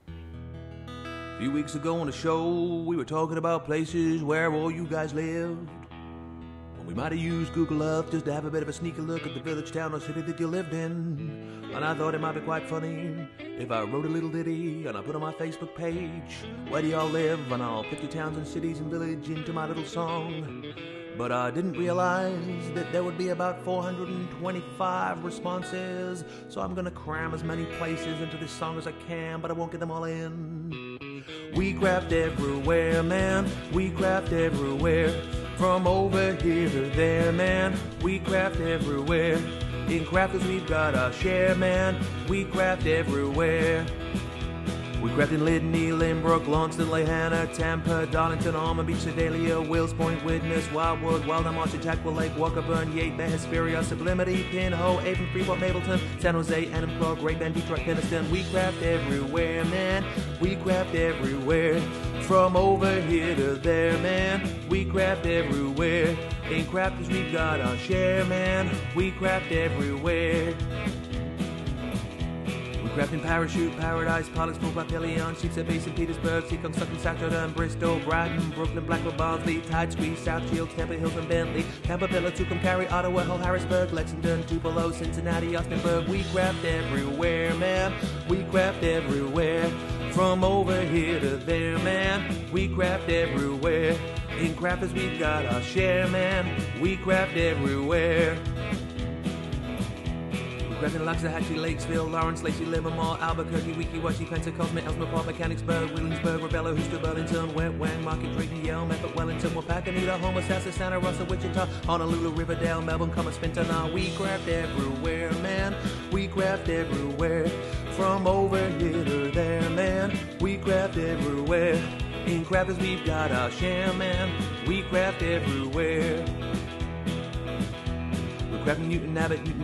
A few weeks ago on the show, we were talking about places where all you guys lived. Well, we might have used Google Earth just to have a bit of a sneaky look at the village, town, or city that you lived in. And I thought it might be quite funny if I wrote a little ditty and I put on my Facebook page, where do y'all live? And I'll put your towns and cities and village into my little song. But I didn't realize that there would be about 425 responses, so I'm gonna cram as many places into this song as I can, but I won't get them all in. We craft everywhere, man, we craft everywhere. From over here to there, man, we craft everywhere. In crafters we've got our share, man, we craft everywhere. We craft in Lydney, Lynbrook, Launceston, Lehana, Tampa, Darlington, Almond Beach, Sedalia, Wills Point, Widnes, Wildwood, Weldon, Marshall, Jackwell Lake, Walkerburn, Yate, Hesperia, Sublimity, Pinhole, Avon, Freeport, Mableton, San Jose, Annam, Great Bend, Detroit, Peniston. We craft everywhere, man, we craft everywhere. From over here to there, man, we craft everywhere. In crafters we've got our share, man, we craft everywhere. Crafting Parachute, Paradise, Pollux, Papillion, Sheepshead Bay, St. Petersburg, Seacon, Sutton, Saturday, Bristol, Brighton, Brooklyn, Blackwell, Barnsley, Tide Squeeze, South Shields, Tampa, Hilton, Bentley, Tampa, Pillar, Tucum, Cary, Ottawa, Hull, Harrisburg, Lexington, Tupelo, Cincinnati, Austinburg. We craft everywhere, man, we craft everywhere. From over here to there, man, we craft everywhere. In crafters we've got our share, man, we craft everywhere. Crafting Loxahatchee, Lakesville, Lawrence, Lacey, Livermore, Albuquerque, Weeki-Wachee, Pensacola, Ellsmere Park, Mechanicsburg, Williamsburg, Rebella, Houston, Burlington, Wet Wang, Market, Drayton, Yale, Memphis, Wellington, Wapakoneta, Homer, Sassa, Santa Rosa, Wichita, Honolulu, Riverdale, Melbourne, Commerce, Fentanyl. We craft everywhere, man, we craft everywhere. From over here to there, man, we craft everywhere. In crafters we've got our share, man, we craft everywhere. Crafting Newton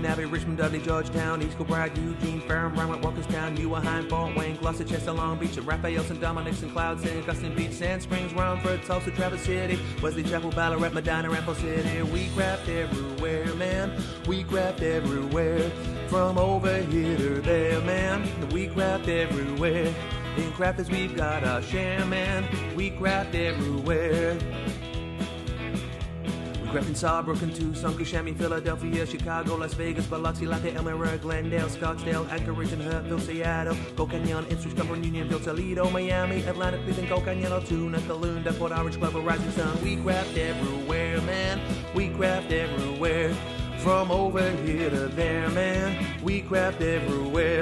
Abbey, Richmond, Dudley, Georgetown, East Kilbride, Eugene, Ferrum, Rhinebeck, Walkerstown, Newarheim, Fort Wayne, Gloucester, Chester, Long Beach, Raphael, St. Dominic's and Cloud City, Augustine Beach, Sand Springs, Romford, Tulsa, Traverse City, Wesley Chapel, Ballarat, Medina, Rampo City. We craft everywhere, man, we craft everywhere. From over here to there, man, we craft everywhere. In crafters we've got our share, man, we craft everywhere. Crafting Sawbrook and Tucson, Kissimmee, Philadelphia, Chicago, Las Vegas, Biloxi, Latte, Elmira, Glendale, Scottsdale, Anchorage and Hurtville, Seattle, Gold Canyon, Ipswich, Cumberland, Unionville, Toledo, Miami, Atlanta, Cleveland, Gold Canyon, Altoona, Calounda, Port Orange, Glover, Rising Sun. We craft everywhere, man, we craft everywhere. From over here to there, man, we craft everywhere.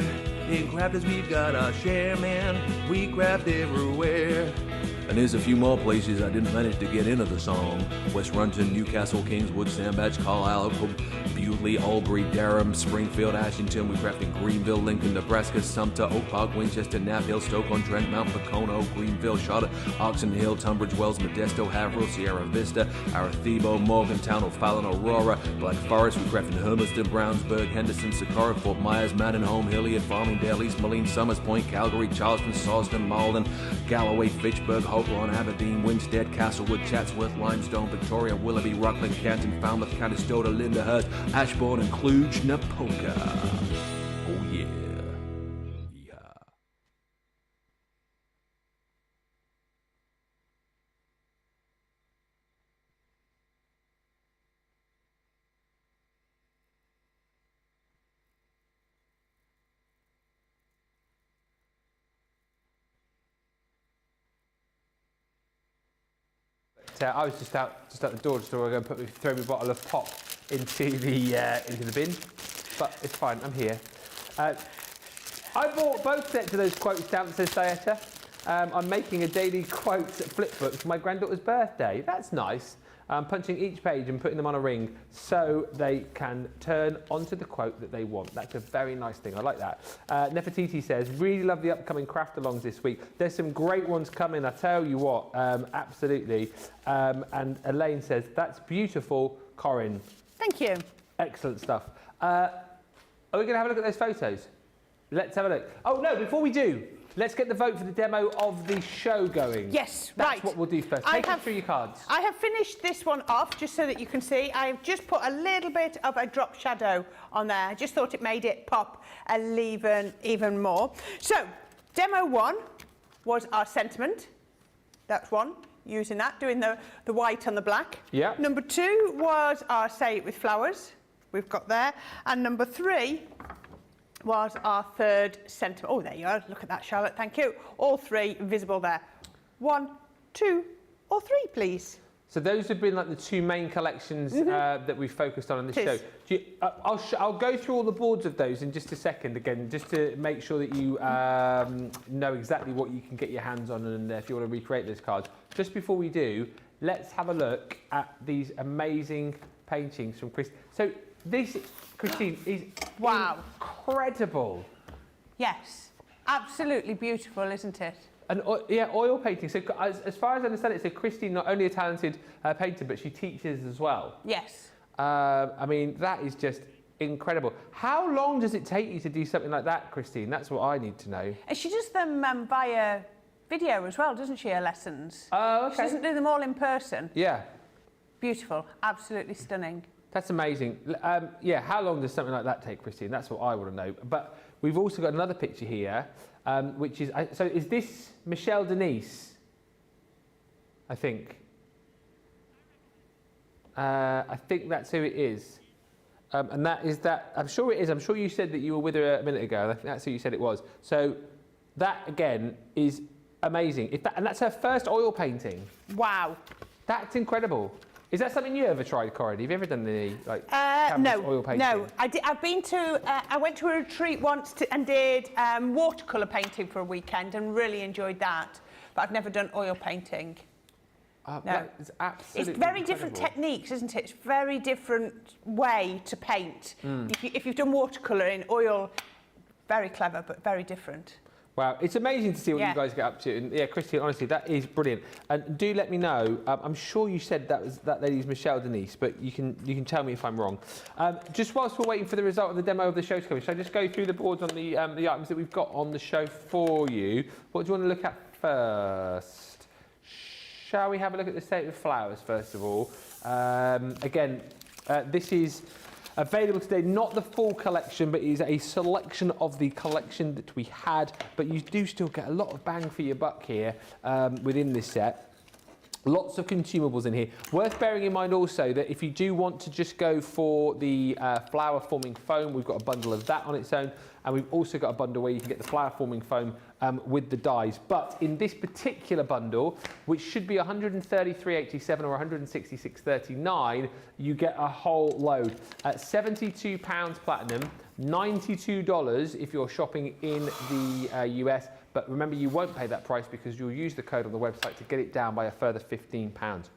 In crafters we've got our share, man, we craft everywhere. And there's a few more places I didn't manage to get into the song. West Runton, Newcastle, Kingswood, Sandbach, Carlisle, Bewley, Albury, Durham, Springfield, Ashington. We crafted in Greenville, Lincoln, Nebraska, Sumter, Oak Park, Winchester, Knapp Hill, Stoke-on-Trent, Mount Pocono, Greenville, Charlotte, Oxon Hill, Tunbridge Wells, Modesto, Haverhill, Sierra Vista, Arecibo, Morgantown, O'Fallon, Aurora, Black Forest. We crafted in Hermiston, Brownsburg, Henderson, Socorro, Fort Myers, Mandenholm, Hilliard, Farmingdale, East Moline, Somers Point, Calgary, Charleston, Sawston, Malden, Galloway, Fitchburg, Hopewell, Aberdeen, Winstead, Castlewood, Chatsworth, Limestone, Victoria, Willoughby, Rockland, Canton, Falmouth, Conestoga, Lyndhurst, Ashbourne, and Cluj-Napoca. Oh yeah. I was just out the door, just going to throw my bottle of pop into the bin, but it's fine. I'm here. I bought both sets of those quote stamps, says Sayeta. I'm making a daily quote flip book for my granddaughter's birthday. That's nice. I'm punching each page and putting them on a ring so they can turn onto the quote that they want. That's a very nice thing. I like that. Nefertiti says, really love the upcoming craft-alongs this week. There's some great ones coming, I tell you what. Absolutely. And Elaine says, that's beautiful, Corrine. Thank you. Excellent stuff. Are we going to have a look at those photos? Let's have a look. Oh, no, before we do, let's get the vote for the demo of the show going. Yes, That's right. That's what we'll do first. Take us through your cards. I have finished this one off, just so that you can see. I've just put a little bit of a drop shadow on there. I just thought it made it pop even more. So, demo 1 was our sentiment. That's one, using that, doing the white on the black. Yeah. Number 2 was our Say It With Flowers. We've got there. And number 3 was our third sentiment. Oh, there you are. Look at that, Charlotte. Thank you. All 3 visible there. 1, 2, or 3, please. So those have been like the 2 main collections that we've focused on in the show. I'll go through all the boards of those in just a second again, just to make sure that you know exactly what you can get your hands on, and if you want to recreate those cards. Just before we do, let's have a look at these amazing paintings from Chris. So this, Christine, is incredible. Yes, absolutely beautiful, isn't it? And yeah, oil painting. So as far as I understand it, so Christine not only a talented painter, but she teaches as well. Yes. I mean, that is just incredible. How long does it take you to do something like that, Christine? That's what I need to know. And she does them via video as well, doesn't she, her lessons? Oh, okay. She doesn't do them all in person. Yeah. Beautiful, absolutely stunning. That's amazing. Yeah, how long does something like that take, Christine? That's what I want to know. But we've also got another picture here, which is... so is this Michelle Denise? I think. I think that's who it is. And that is that... I'm sure it is. I'm sure you said that you were with her a minute ago. I think that's who you said it was. So that, again, is amazing. And that's her first oil painting. Wow. That's incredible. Is that something you ever tried, Corrine? Have you ever done any no, oil painting? No. I've been to. I went to a retreat once and did watercolour painting for a weekend and really enjoyed that. But I've never done oil painting. No, it's absolutely It's very different techniques, isn't it? It's very different way to paint. If you've done watercolour in oil, very clever, but very different. Wow, it's amazing to see what you guys get up to. And yeah, Christine, honestly, that is brilliant. And do let me know. I'm sure you said that lady's Michelle Denise, but you can tell me if I'm wrong. Just whilst we're waiting for the result of the demo of the show to come, shall I just go through the boards on the items that we've got on the show for you? What do you want to look at first? Shall we have a look at the State of Flowers first of all? Again, this is available today, not the full collection, but it is a selection of the collection that we had, but you do still get a lot of bang for your buck here within this set. Lots of consumables in here. Worth bearing in mind also that if you do want to just go for the flower forming foam, we've got a bundle of that on its own, and we've also got a bundle where you can get the flower forming foam with the dies. But in this particular bundle, which should be $133.87 or $166.39, you get a whole load. £72 platinum, $92 if you're shopping in the US, But remember, you won't pay that price because you'll use the code on the website to get it down by a further £15.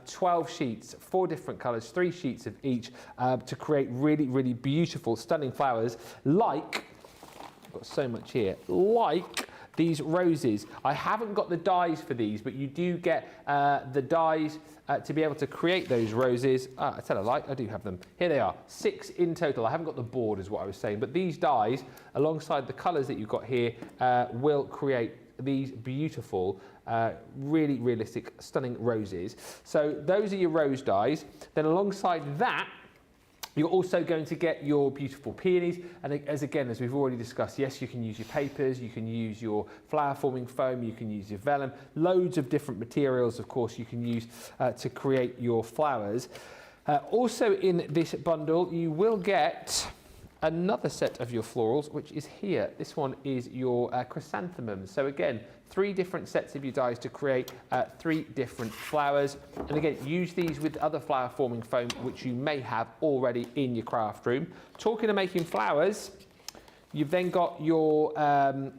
12 sheets, 4 different colours, 3 sheets of each to create really, really beautiful, stunning flowers like, I've got so much here, like these roses. I haven't got the dies for these, but you do get the dies to be able to create those roses. I tell a lie, I do have them. Here they are, 6 in total. I haven't got the board is what I was saying, but these dies, alongside the colours that you've got here, will create these beautiful, really realistic, stunning roses. So those are your rose dies. Then alongside that, you're also going to get your beautiful peonies, and as we've already discussed, yes, you can use your papers, you can use your flower forming foam, you can use your vellum, loads of different materials, of course, you can use to create your flowers. Also in this bundle, you will get another set of your florals, which is here. This one is your chrysanthemums. So again, 3 different sets of your dies to create 3 different flowers. And again, use these with other flower forming foam, which you may have already in your craft room. Talking of making flowers, you've then got your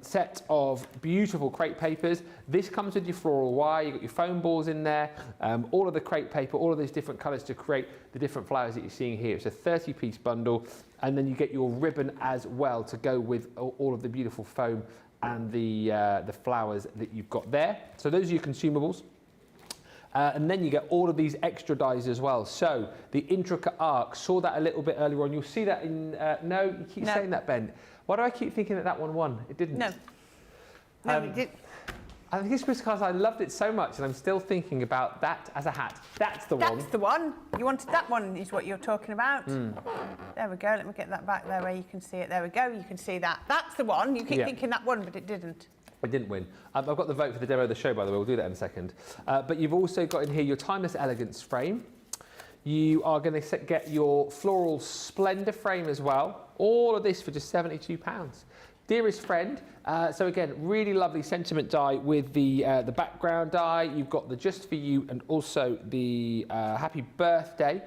set of beautiful crepe papers. This comes with your floral wire, you've got your foam balls in there, all of the crepe paper, all of those different colours to create the different flowers that you're seeing here. It's a 30-piece bundle, and then you get your ribbon as well to go with all of the beautiful foam and the flowers that you've got there. So those are your consumables. And then you get all of these extra dies as well. So the intricate arc, saw that a little bit earlier on. You'll see that in, no, you keep saying that, Ben. Why do I keep thinking that one won? It didn't. No. No, it didn't. I think it's because I loved it so much and I'm still thinking about that as a hat. That's the one. That's the one. You wanted that one is what you're talking about. There we go. Let me get that back there where you can see it. There we go. You can see that. That's the one. You keep thinking that one, but it didn't. It didn't win. I've got the vote for the demo of the show, by the way. We'll do that in a second. But you've also got in here your Timeless Elegance frame. You are going to get your Floral Splendor frame as well. All of this for just £72. Dearest friend, so again, really lovely sentiment die with the background die. You've got the Just For You and also the Happy Birthday.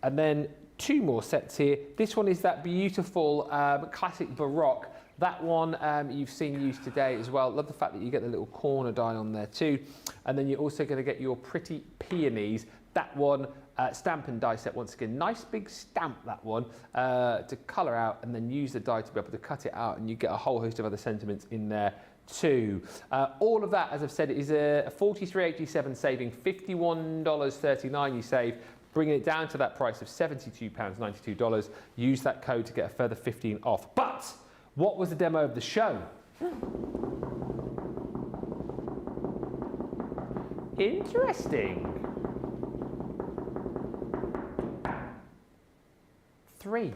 And then 2 more sets here. This one is that beautiful classic Baroque. That one you've seen used today as well. Love the fact that you get the little corner die on there too. And then you're also going to get your Pretty Peonies. That one, stamp and die set once again. Nice big stamp, that one, to colour out and then use the die to be able to cut it out, and you get a whole host of other sentiments in there too. All of that, as I've said, is a $43.87 saving, $51.39 you save, bringing it down to that price of £72.92. Use that code to get a further 15 off. But what was the demo of the show? Interesting. 3.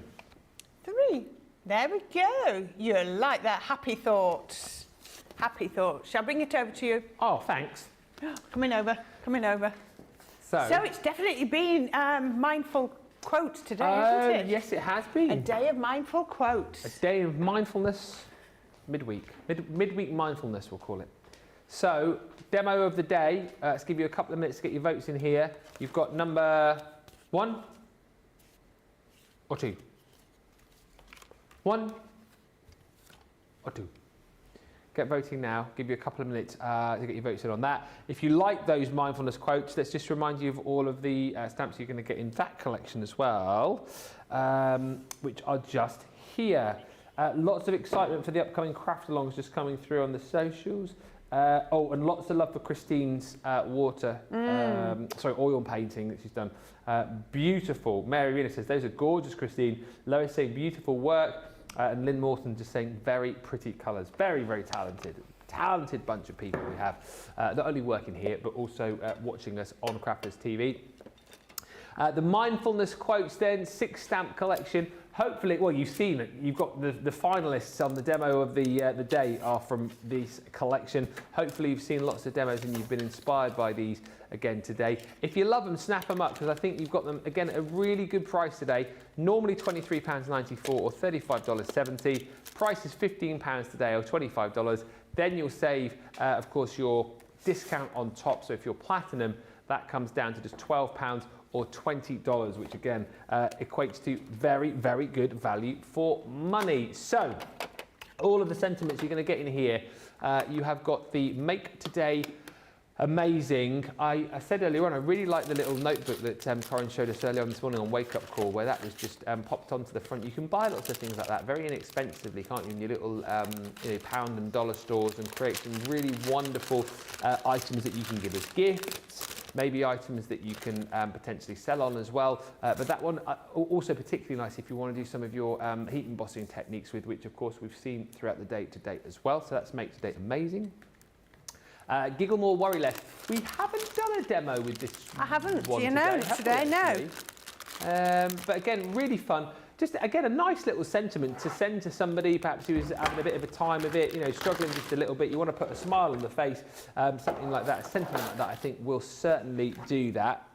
There we go. You like that. Happy thoughts. Happy thoughts. Shall I bring it over to you? Oh, thanks. Coming over. So it's definitely been mindful quotes today, isn't it? Yes, it has been. A day of mindful quotes. A day of mindfulness, midweek. Midweek mindfulness, we'll call it. So, demo of the day. Let's give you a couple of minutes to get your votes in here. You've got number 1 or 2. 1 or 2. Get voting now. Give you a couple of minutes to get your votes in on that. If you like those mindfulness quotes, let's just remind you of all of the stamps you're going to get in that collection as well, which are just here. Lots of excitement for the upcoming craft-alongs just coming through on the socials. And lots of love for Christine's oil painting that she's done. Beautiful. Mary Rena says, those are gorgeous, Christine. Lois saying, beautiful work. And Lynn Morton just saying, very pretty colours. Very, very talented. Talented bunch of people we have, not only working here, but also watching us on Crafters TV. The mindfulness quotes then, 6 stamp collection. Hopefully, well, you've seen it. You've got the finalists on the demo of the day are from this collection. Hopefully, you've seen lots of demos and you've been inspired by these again today. If you love them, snap them up, because I think you've got them, again, at a really good price today. Normally £23.94 or $35.70. Price is £15 today or $25. Then you'll save, of course, your discount on top. So if you're platinum, that comes down to just £12 or $20, which again equates to very, very good value for money. So all of the sentiments you're going to get in here. You have got the Make Today Amazing. I said earlier on, I really like the little notebook that Corrine showed us earlier on this morning on Wake Up Call, where that was just popped onto the front. You can buy lots of things like that very inexpensively, can't you, in your little pound and dollar stores, and create some really wonderful items that you can give as gifts. Maybe items that you can potentially sell on as well. But that one also particularly nice if you want to do some of your heat embossing techniques, with which of course we've seen throughout the day to date as well. So that's Make Today Amazing. Giggle More, Worry Less. We haven't done a demo with this. I haven't. One You know, today, no. But again, really fun. Just again, a nice little sentiment to send to somebody perhaps who's having a bit of a time of it, you know, struggling just a little bit. You want to put a smile on the face, something like that, a sentiment like that. I think will certainly do that.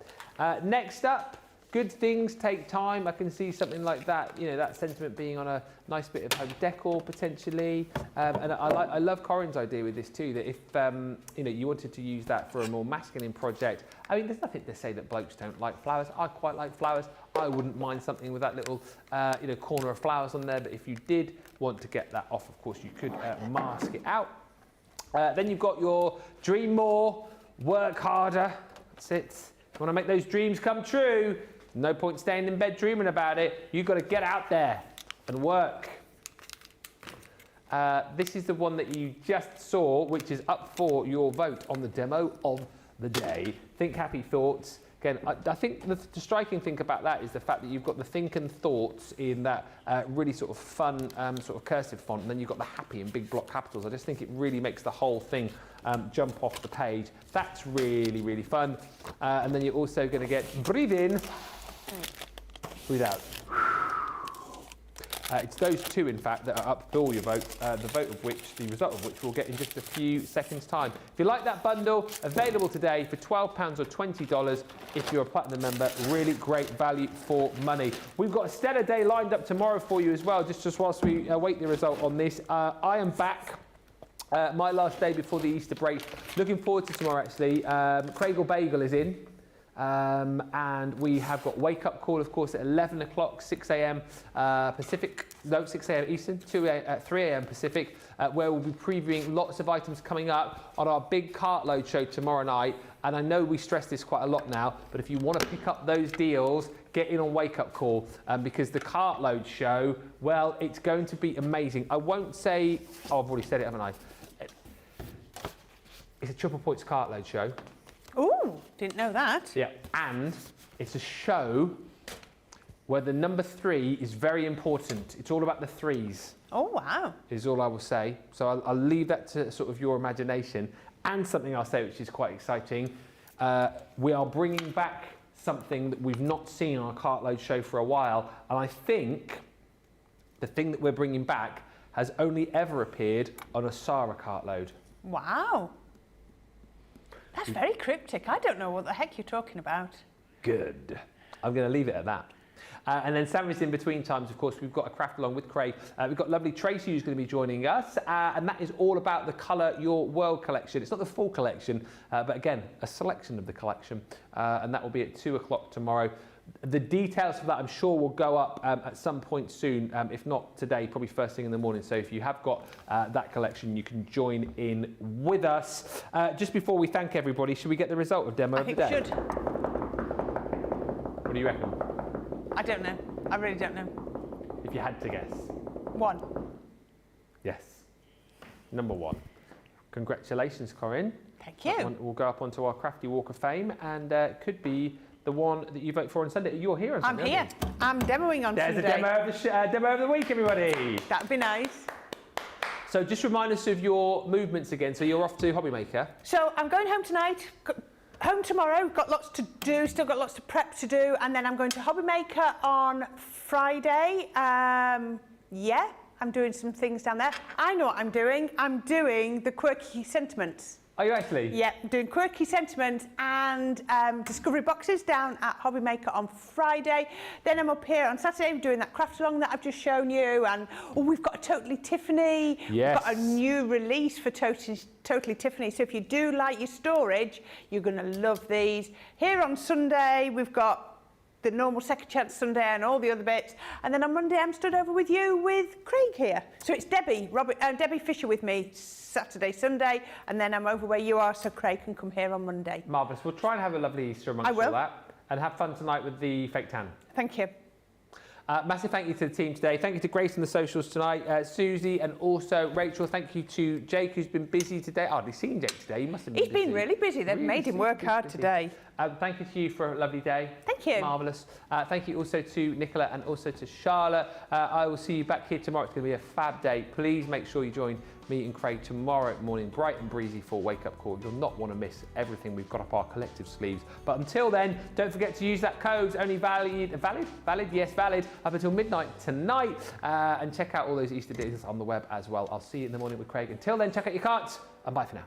Next up, good things take time. I can see something like that, you know, that sentiment being on a nice bit of home decor potentially. And I love Corrine's idea with this too, that if you know, you wanted to use that for a more masculine project. I mean, there's nothing to say that blokes don't like flowers. I quite like flowers. I wouldn't mind something with that little you know, corner of flowers on there. But if you did want to get that off, of course, you could mask it out. Then you've got your dream more, work harder. That's it. If you want to make those dreams come true, no point staying in bed dreaming about it. You've got to get out there and work. This is the one that you just saw, which is up for your vote on the demo of the day. Think Happy Thoughts. Again, I think the striking thing about that is the fact that you've got the think and thoughts in that really sort of fun sort of cursive font, and then you've got the happy in big block capitals. I just think it really makes the whole thing jump off the page. That's really, really fun. And then you're also going to get breathe in, breathe out. It's those two, in fact, that are up for your vote, the result of which we'll get in just a few seconds' time. If you like that bundle, available today for £12 or $20 if you're a Platinum member. Really great value for money. We've got a stellar day lined up tomorrow for you as well, just whilst we await the result on this. I am back. My last day before the Easter break. Looking forward to tomorrow, actually. Craig or Bagel is in. And we have got Wake Up Call, of course, at 11 o'clock, 6 a.m. Pacific, no, 6 a.m. Eastern, 3 a.m. Pacific, where we'll be previewing lots of items coming up on our big cartload show tomorrow night. And I know we stress this quite a lot now, but if you want to pick up those deals, get in on Wake Up Call, because the cartload show, well, it's going to be amazing. I won't say, oh, I've already said it, haven't I? It's a triple points cartload show. Ooh, didn't know that. Yeah, and it's a show where the number 3 is very important. It's all about the threes. Oh, wow. Is all I will say. So I'll leave that to sort of your imagination. And something I'll say which is quite exciting. We are bringing back something that we've not seen on a cartload show for a while. And I think the thing that we're bringing back has only ever appeared on a Sara cartload. Wow. That's very cryptic. I don't know what the heck you're talking about. Good. I'm going to leave it at that. And then sandwiched in between times, of course, we've got a craft along with Craig. We've got lovely Tracy who's going to be joining us. And that is all about the Colour Your World collection. It's not the full collection, but again, a selection of the collection. And that will be at 2 o'clock tomorrow. The details for that, I'm sure, will go up at some point soon, if not today, probably first thing in the morning. So if you have got that collection, you can join in with us. Just before we thank everybody, should we get the result of demo of the day? I think we should. What do you reckon? I don't know. I really don't know. If you had to guess. 1. Yes. Number 1. Congratulations, Corrine. Thank you. That one will go up onto our Crafty Walk of Fame, and could be the one that you vote for on Sunday. You're here on Sunday. I'm here. I'm demoing on Sunday. There's a demo of the week, everybody. That'd be nice. So just remind us of your movements again. So you're off to Hobbymaker. So I'm going home tonight. Home tomorrow. Got lots to do. Still got lots of prep to do. And then I'm going to Hobbymaker on Friday. Yeah, I'm doing some things down there. I know what I'm doing. I'm doing the quirky sentiments. Are you actually? Yeah, I'm doing quirky sentiments and discovery boxes down at Hobbymaker on Friday. Then I'm up here on Saturday doing that craft along that I've just shown you. And we've got a Totally Tiffany. Yes. We've got a new release for Totally Tiffany. So if you do like your storage, you're going to love these. Here on Sunday, we've got the normal Second Chance Sunday and all the other bits. And then on Monday, I'm stood over with you with Craig here. So it's Debbie Fisher with me Saturday, Sunday, and then I'm over where you are, so Craig can come here on Monday. Marvellous. We'll try and have a lovely Easter amongst all that. And have fun tonight with the fake tan. Thank you. Massive thank you to the team today. Thank you to Grace on the socials tonight, Susie, and also Rachel. Thank you to Jake, who's been busy today. I've hardly seen Jake today. He must have been busy. He's been really busy. They've made him work hard today. Thank you to you for a lovely day. Thank you. Marvellous. Thank you also to Nicola and also to Charlotte. I will see you back here tomorrow. It's going to be a fab day. Please make sure you join me and Craig tomorrow morning, bright and breezy for Wake Up Call. You'll not want to miss everything we've got up our collective sleeves. But until then, don't forget to use that code. It's only valid? Yes, valid up until midnight tonight. And check out all those Easter deals on the web as well. I'll see you in the morning with Craig. Until then, check out your cards and bye for now.